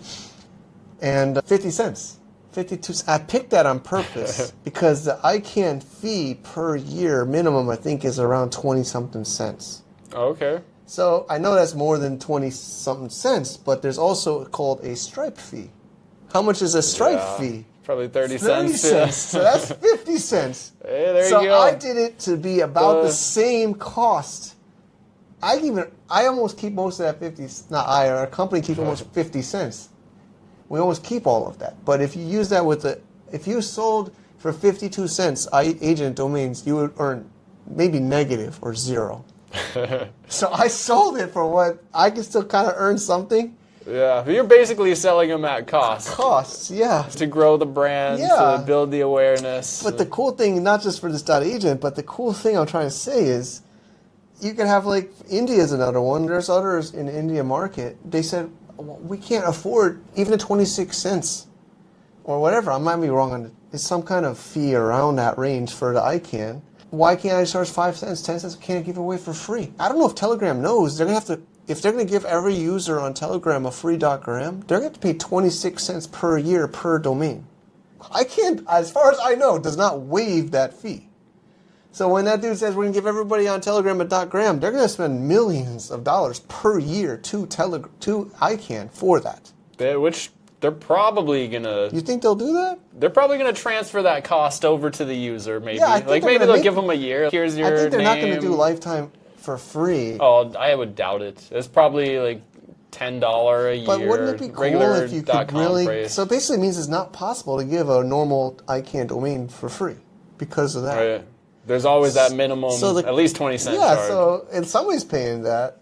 A: and 50 cents. 52. I picked that on purpose because the ICANN fee per year minimum, I think, is around 20-something cents.
B: Okay.
A: So I know that's more than 20-something cents, but there's also called a Stripe fee. How much is a Stripe fee?
B: Probably 30
A: cents.
B: cents.
A: So that's 50 cents.
B: Hey, there you go.
A: So I did it to be about the same cost. I almost keep most of that 50. Not I, our company keeps almost 50 cents. We always keep all of that. But if you use that if you sold for 52 cents agent domains, you would earn maybe negative or zero. So I sold it for what I can still kind of earn something.
B: Yeah, but you're basically selling them at cost.
A: Costs, yeah.
B: To grow the brand, to build the awareness.
A: But the cool thing, not just for this .agent, but the cool thing I'm trying to say is, you can have like India's another one. There's others in the India market. They said, we can't afford even the 26 cents or whatever. I might be wrong on it. It's some kind of fee around that range for the ICANN. Why can't I charge 5 cents, 10 cents? I can't give it away for free. I don't know if Telegram knows. They're going to have to, if they're going to give every user on Telegram a free .gram, they're going to have to pay 26 cents per year per domain. ICANN, as far as I know, does not waive that fee. So when that dude says we're going to give everybody on Telegram a .gram, they're going to spend millions of dollars per year to ICANN for that.
B: Which they're probably going to...
A: You think they'll do that?
B: They're probably going to transfer that cost over to the user, maybe.
A: Yeah, I think
B: maybe they'll give them a year. Here's your name.
A: I think they're not going to do lifetime for free.
B: Oh, I would doubt it. It's probably like $10 a year.
A: But wouldn't it be cool if you could really... Price. So it basically means it's not possible to give a normal ICANN domain for free because of that.
B: Right. There's always that minimum, at least 20 cents charge.
A: So in some ways paying that,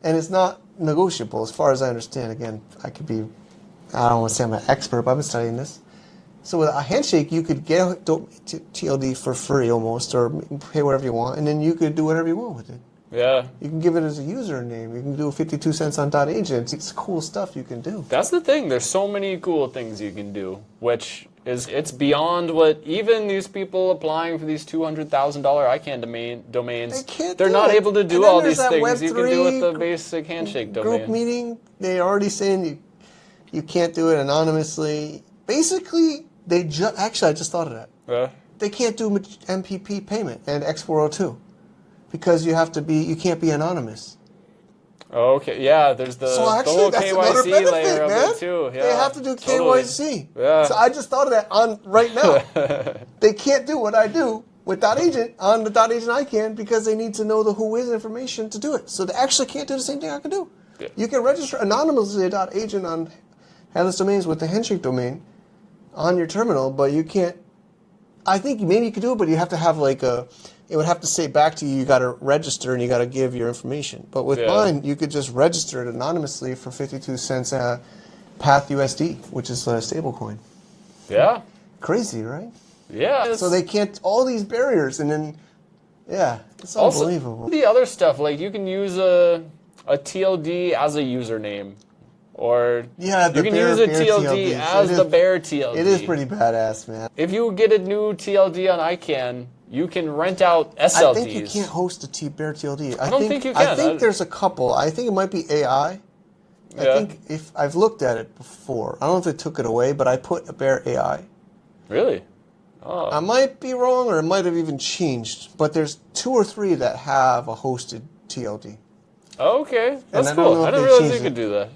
A: and it's not negotiable as far as I understand. Again, I don't want to say I'm an expert, but I've been studying this. So with a Handshake, you could get TLD for free almost, or pay whatever you want, and then you could do whatever you want with it.
B: Yeah.
A: You can give it as a username. You can do 52 cents on .agent. It's cool stuff you can do.
B: That's the thing. There's so many cool things you can do, which it's beyond what even these people applying for these $200,000 ICANN domains, they're not able to do all these things you can do with the basic Handshake domain.
A: Group meeting, they're already saying you can't do it anonymously. Basically, actually, I just thought of that. They can't do MPP payment and X402 because you can't be anonymous.
B: Oh, okay, yeah, there's the whole KYC layer of it too. Yeah,
A: they have to do KYC.
B: Yeah.
A: So I just thought of that right now. They can't do what I do with .agent on the .agent ICANN because they need to know the who-is information to do it. So they actually can't do the same thing I can do. Yeah. You can register anonymously a .agent on HeadlessDomains with the Handshake domain on your terminal, but you can't. I think maybe you could do it, but you have to have it would have to say back to you got to register and you got to give your information. But with mine, you could just register it anonymously for 52 cents Path USD, which is a stable coin.
B: Yeah.
A: Crazy, right?
B: Yeah.
A: So they can't, all these barriers, and then, it's unbelievable.
B: Also, the other stuff, like you can use a TLD as a username. Or you can use a TLD as the bear TLD.
A: It is pretty badass, man.
B: If you get a new TLD on ICANN, you can rent out SLDs.
A: I think you can't host a bear TLD.
B: I don't think you can.
A: I think there's a couple. I think it might be AI. I think if I've looked at it before. I don't know if they took it away, but I put a bear AI.
B: Really? Oh.
A: I might be wrong, or it might have even changed. But there's 2 or 3 that have a hosted TLD.
B: Oh, okay, that's cool. I didn't realize you could do that.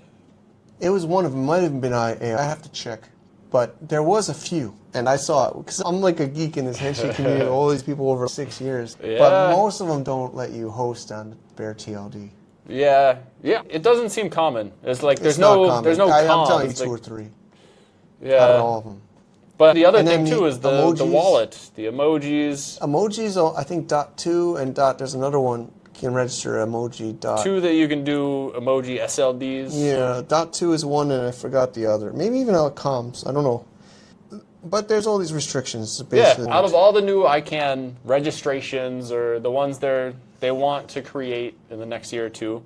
A: It was one of them. Might have been AI. I have to check. But there was a few, and I saw it. Because I'm like a geek in this Handshake community, all these people over 6 years.
B: Yeah.
A: But most of them don't let you host on Bear TLD.
B: Yeah. It doesn't seem common. It's like there's no
A: I'm telling you 2 or 3.
B: Yeah.
A: Out of all of them.
B: But the other thing too is the wallet, the emojis.
A: Emojis, I think .2 and there's another one. Can register emoji .
B: 2 that you can do emoji SLDs.
A: Yeah, .2 is one, and I forgot the other. Maybe even comms. I don't know. But there's all these restrictions. Basically.
B: Yeah, out of all the new ICANN registrations or the ones they want to create in the next year or 2,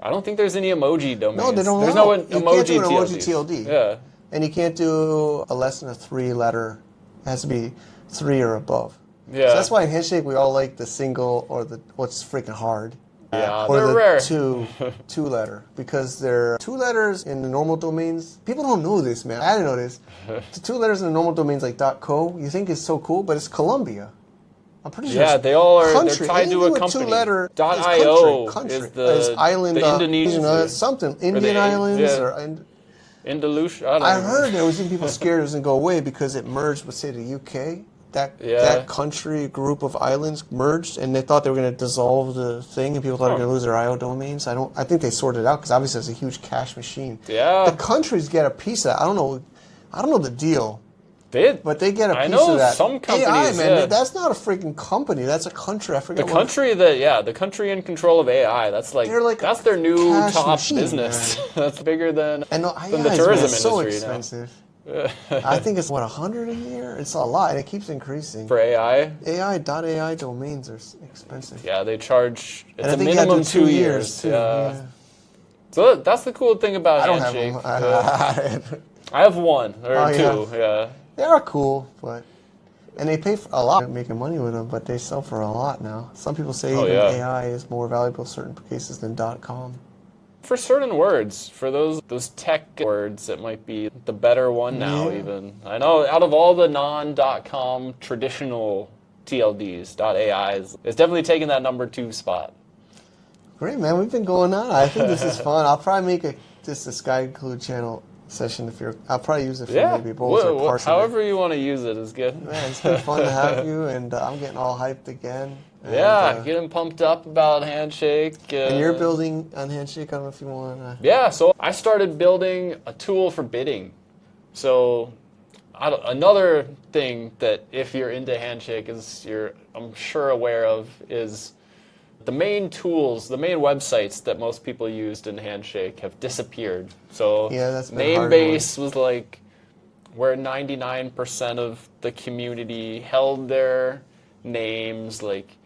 B: I don't think there's any emoji domains.
A: No, they don't.
B: There's no
A: you can't do an emoji TLD.
B: Yeah,
A: and you can't do a less than a 3-letter. It has to be 3 or above.
B: Yeah.
A: So that's why in Handshake we all like the single or the what's freaking hard.
B: Yeah,
A: or
B: they're
A: the
B: rare.
A: 2-letter, because they're 2 letters in the normal domains. People don't know this, man. I didn't know this. The 2 letters in the normal domains like .co, you think is so cool, but it's Colombia. I'm pretty sure.
B: Yeah, they all are.
A: Country.
B: They're tied to a company.
A: 2-letter
B: .io
A: is
B: the
A: island,
B: the Indonesian
A: something Indian islands or.
B: Indonesia. I don't know.
A: I heard there was even people scared it was going to go away because it merged with, say, the UK. That country group of islands merged, and they thought they were going to dissolve the thing, and people thought they were going to lose their IO domains. I think they sorted it out because obviously it's a huge cash machine.
B: Yeah.
A: The countries get a piece of that. I don't know the deal.
B: But
A: they get a piece of that.
B: Some companies.
A: AI, man, that's not a freaking company. That's a country. I forget.
B: The country in control of AI. That's that's their new top
A: machine,
B: business. That's bigger than
A: the
B: tourism industry
A: so expensive.
B: now.
A: I think it's $100 a year. It's a lot, and it keeps increasing.
B: For AI?
A: AI domains are expensive.
B: Yeah, they charge. It's
A: a
B: minimum 2 years.
A: Too. Yeah.
B: So that's the cool thing about
A: Handshake.
B: I have 1 or 2. Yeah.
A: They are cool, and they pay for a lot making money with them, but they sell for a lot now. Some people say AI is more valuable in certain cases than .com.
B: For certain words, for those tech words, it might be the better one now even. I know out of all the non.com traditional TLDs, .AIs. It's definitely taking that number 2 spot.
A: Great, man. We've been going on. I think this is fun. I'll probably make just a Sky Include channel session if you're. I'll probably use it for maybe both or parts of it.
B: However you want to use it is good.
A: Man, it's been fun to have you, and I'm getting all hyped again. And,
B: getting pumped up about Handshake.
A: And you're building on Handshake. I don't know if you want to.
B: Yeah, so I started building a tool for bidding. So another thing that if you're into Handshake I'm sure aware of is the main tools, the main websites that most people used in Handshake have disappeared. So Namebase was like where 99% of the community held their names. Like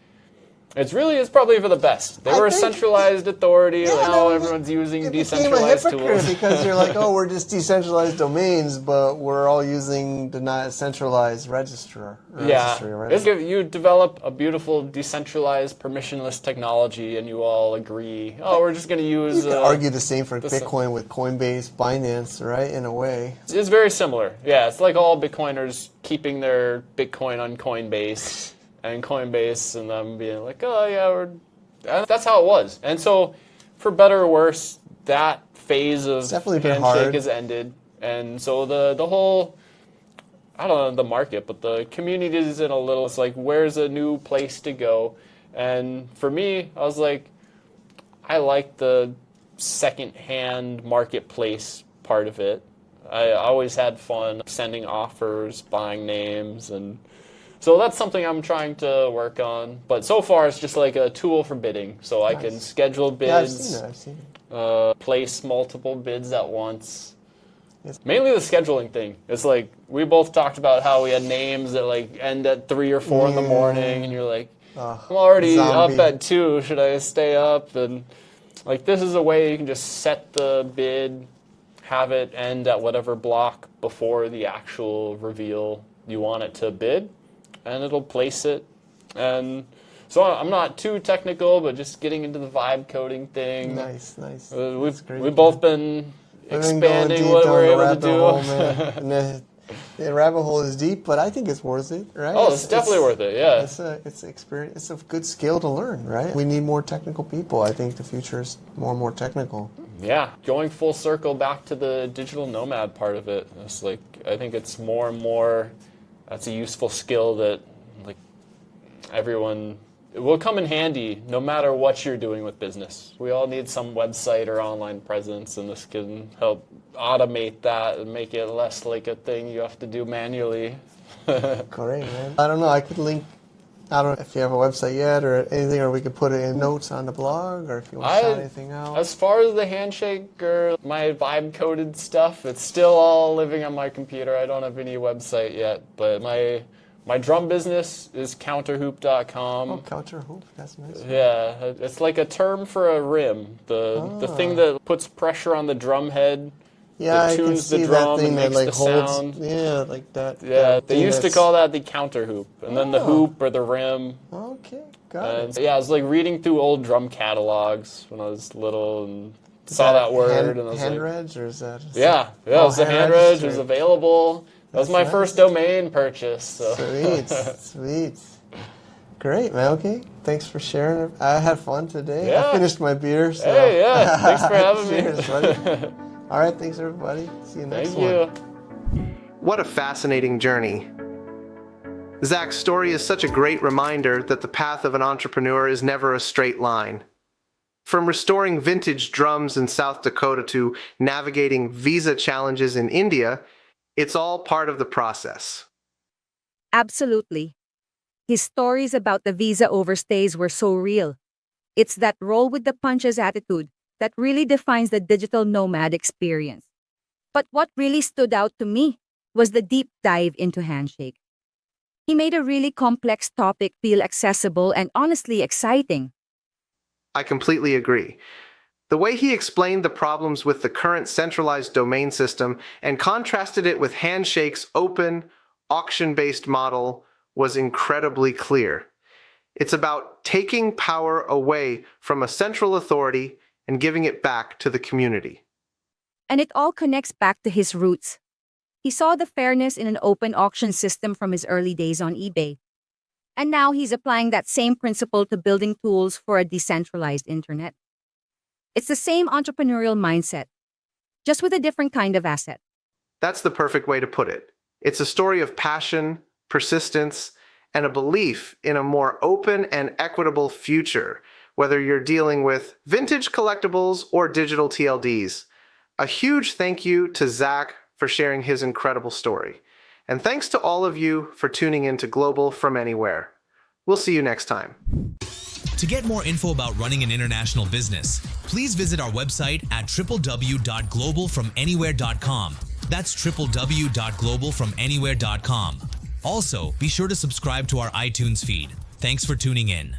B: it's probably for the best. They were a centralized authority. Now everyone's using decentralized tools.
A: Because you're like, oh, we're just decentralized domains, but we're all using the centralized registry.
B: You develop a beautiful decentralized permissionless technology, and you all agree, we're just going to use.
A: You could argue the same for Bitcoin with Coinbase, Binance, right? In a way,
B: it's very similar. Yeah, it's like all Bitcoiners keeping their Bitcoin on Coinbase. And Coinbase, and them being like, that's how it was. And so, for better or worse, that phase of Handshake has ended. And so the whole, I don't know, the market, but the community is in a little, it's like, where's a new place to go? And for me, I was like, I like the second-hand marketplace part of it. I always had fun sending offers, buying names, and so that's something I'm trying to work on. But so far, it's just like a tool for bidding. So I can schedule bids,
A: I've seen it.
B: Place multiple bids at once. Mainly the scheduling thing. It's like we both talked about how we had names that like end at 3 or 4 in the morning, and you're like, I'm already up at 2. Should I stay up? And like this is a way you can just set the bid, have it end at whatever block before the actual reveal you want it to bid. And it'll place it. And so I'm not too technical, but just getting into the vibe coding thing.
A: Nice.
B: We've both been expanding what we're able to do.
A: The rabbit hole is deep, but I think it's worth it, right?
B: Oh, it's definitely worth it, yeah.
A: It's experience. It's a good skill to learn, right? We need more technical people. I think the future is more and more technical.
B: Yeah, going full circle back to the digital nomad part of it. It's like I think it's more and more. That's a useful skill that like everyone it will come in handy no matter what you're doing with business. We all need some website or online presence, and this can help automate that and make it less like a thing you have to do manually.
A: Great, man. I don't know. I could link. I don't know if you have a website yet or anything, or we could put it in notes on the blog, or if you want to shout anything out.
B: As far as the Handshake or my vibe-coded stuff, it's still all living on my computer. I don't have any website yet, but my drum business is counterhoop.com.
A: Oh, counterhoop, that's nice.
B: Yeah, it's like a term for a rim. The thing that puts pressure on the drum head.
A: Yeah,
B: that tunes the drum and makes the sound.
A: Yeah, like that.
B: Yeah, they used to call that the counter hoop, and then the hoop or the rim.
A: Okay, got it.
B: Yeah, I was like reading through old drum catalogs when I was little and saw that word. And I was
A: hand
B: like,
A: reg, or is that?
B: Yeah, it was a hand reg. It was available. That was my first domain purchase. So.
A: Sweet. Great, man. Okay, thanks for sharing. I had fun today.
B: Yeah.
A: I finished my beer. So.
B: Hey, yeah. Thanks for having me.
A: Cheers, buddy. All right, thanks everybody. See you next one.
B: Thank you.
C: What a fascinating journey. Zach's story is such a great reminder that the path of an entrepreneur is never a straight line. From restoring vintage drums in South Dakota to navigating visa challenges in India, it's all part of the process.
E: Absolutely. His stories about the visa overstays were so real. It's that roll with the punches attitude that really defines the digital nomad experience. But what really stood out to me was the deep dive into Handshake. He made a really complex topic feel accessible and honestly exciting.
C: I completely agree. The way he explained the problems with the current centralized domain system and contrasted it with Handshake's open, auction-based model was incredibly clear. It's about taking power away from a central authority and giving it back to the community.
E: And it all connects back to his roots. He saw the fairness in an open auction system from his early days on eBay. And now he's applying that same principle to building tools for a decentralized internet. It's the same entrepreneurial mindset, just with a different kind of asset.
C: That's the perfect way to put it. It's a story of passion, persistence, and a belief in a more open and equitable future, whether you're dealing with vintage collectibles or digital TLDs. A huge thank you to Zach for sharing his incredible story. And thanks to all of you for tuning in to Global from Anywhere. We'll see you next time.
D: To get more info about running an international business, please visit our website at www.globalfromanywhere.com. That's www.globalfromanywhere.com. Also, be sure to subscribe to our iTunes feed. Thanks for tuning in.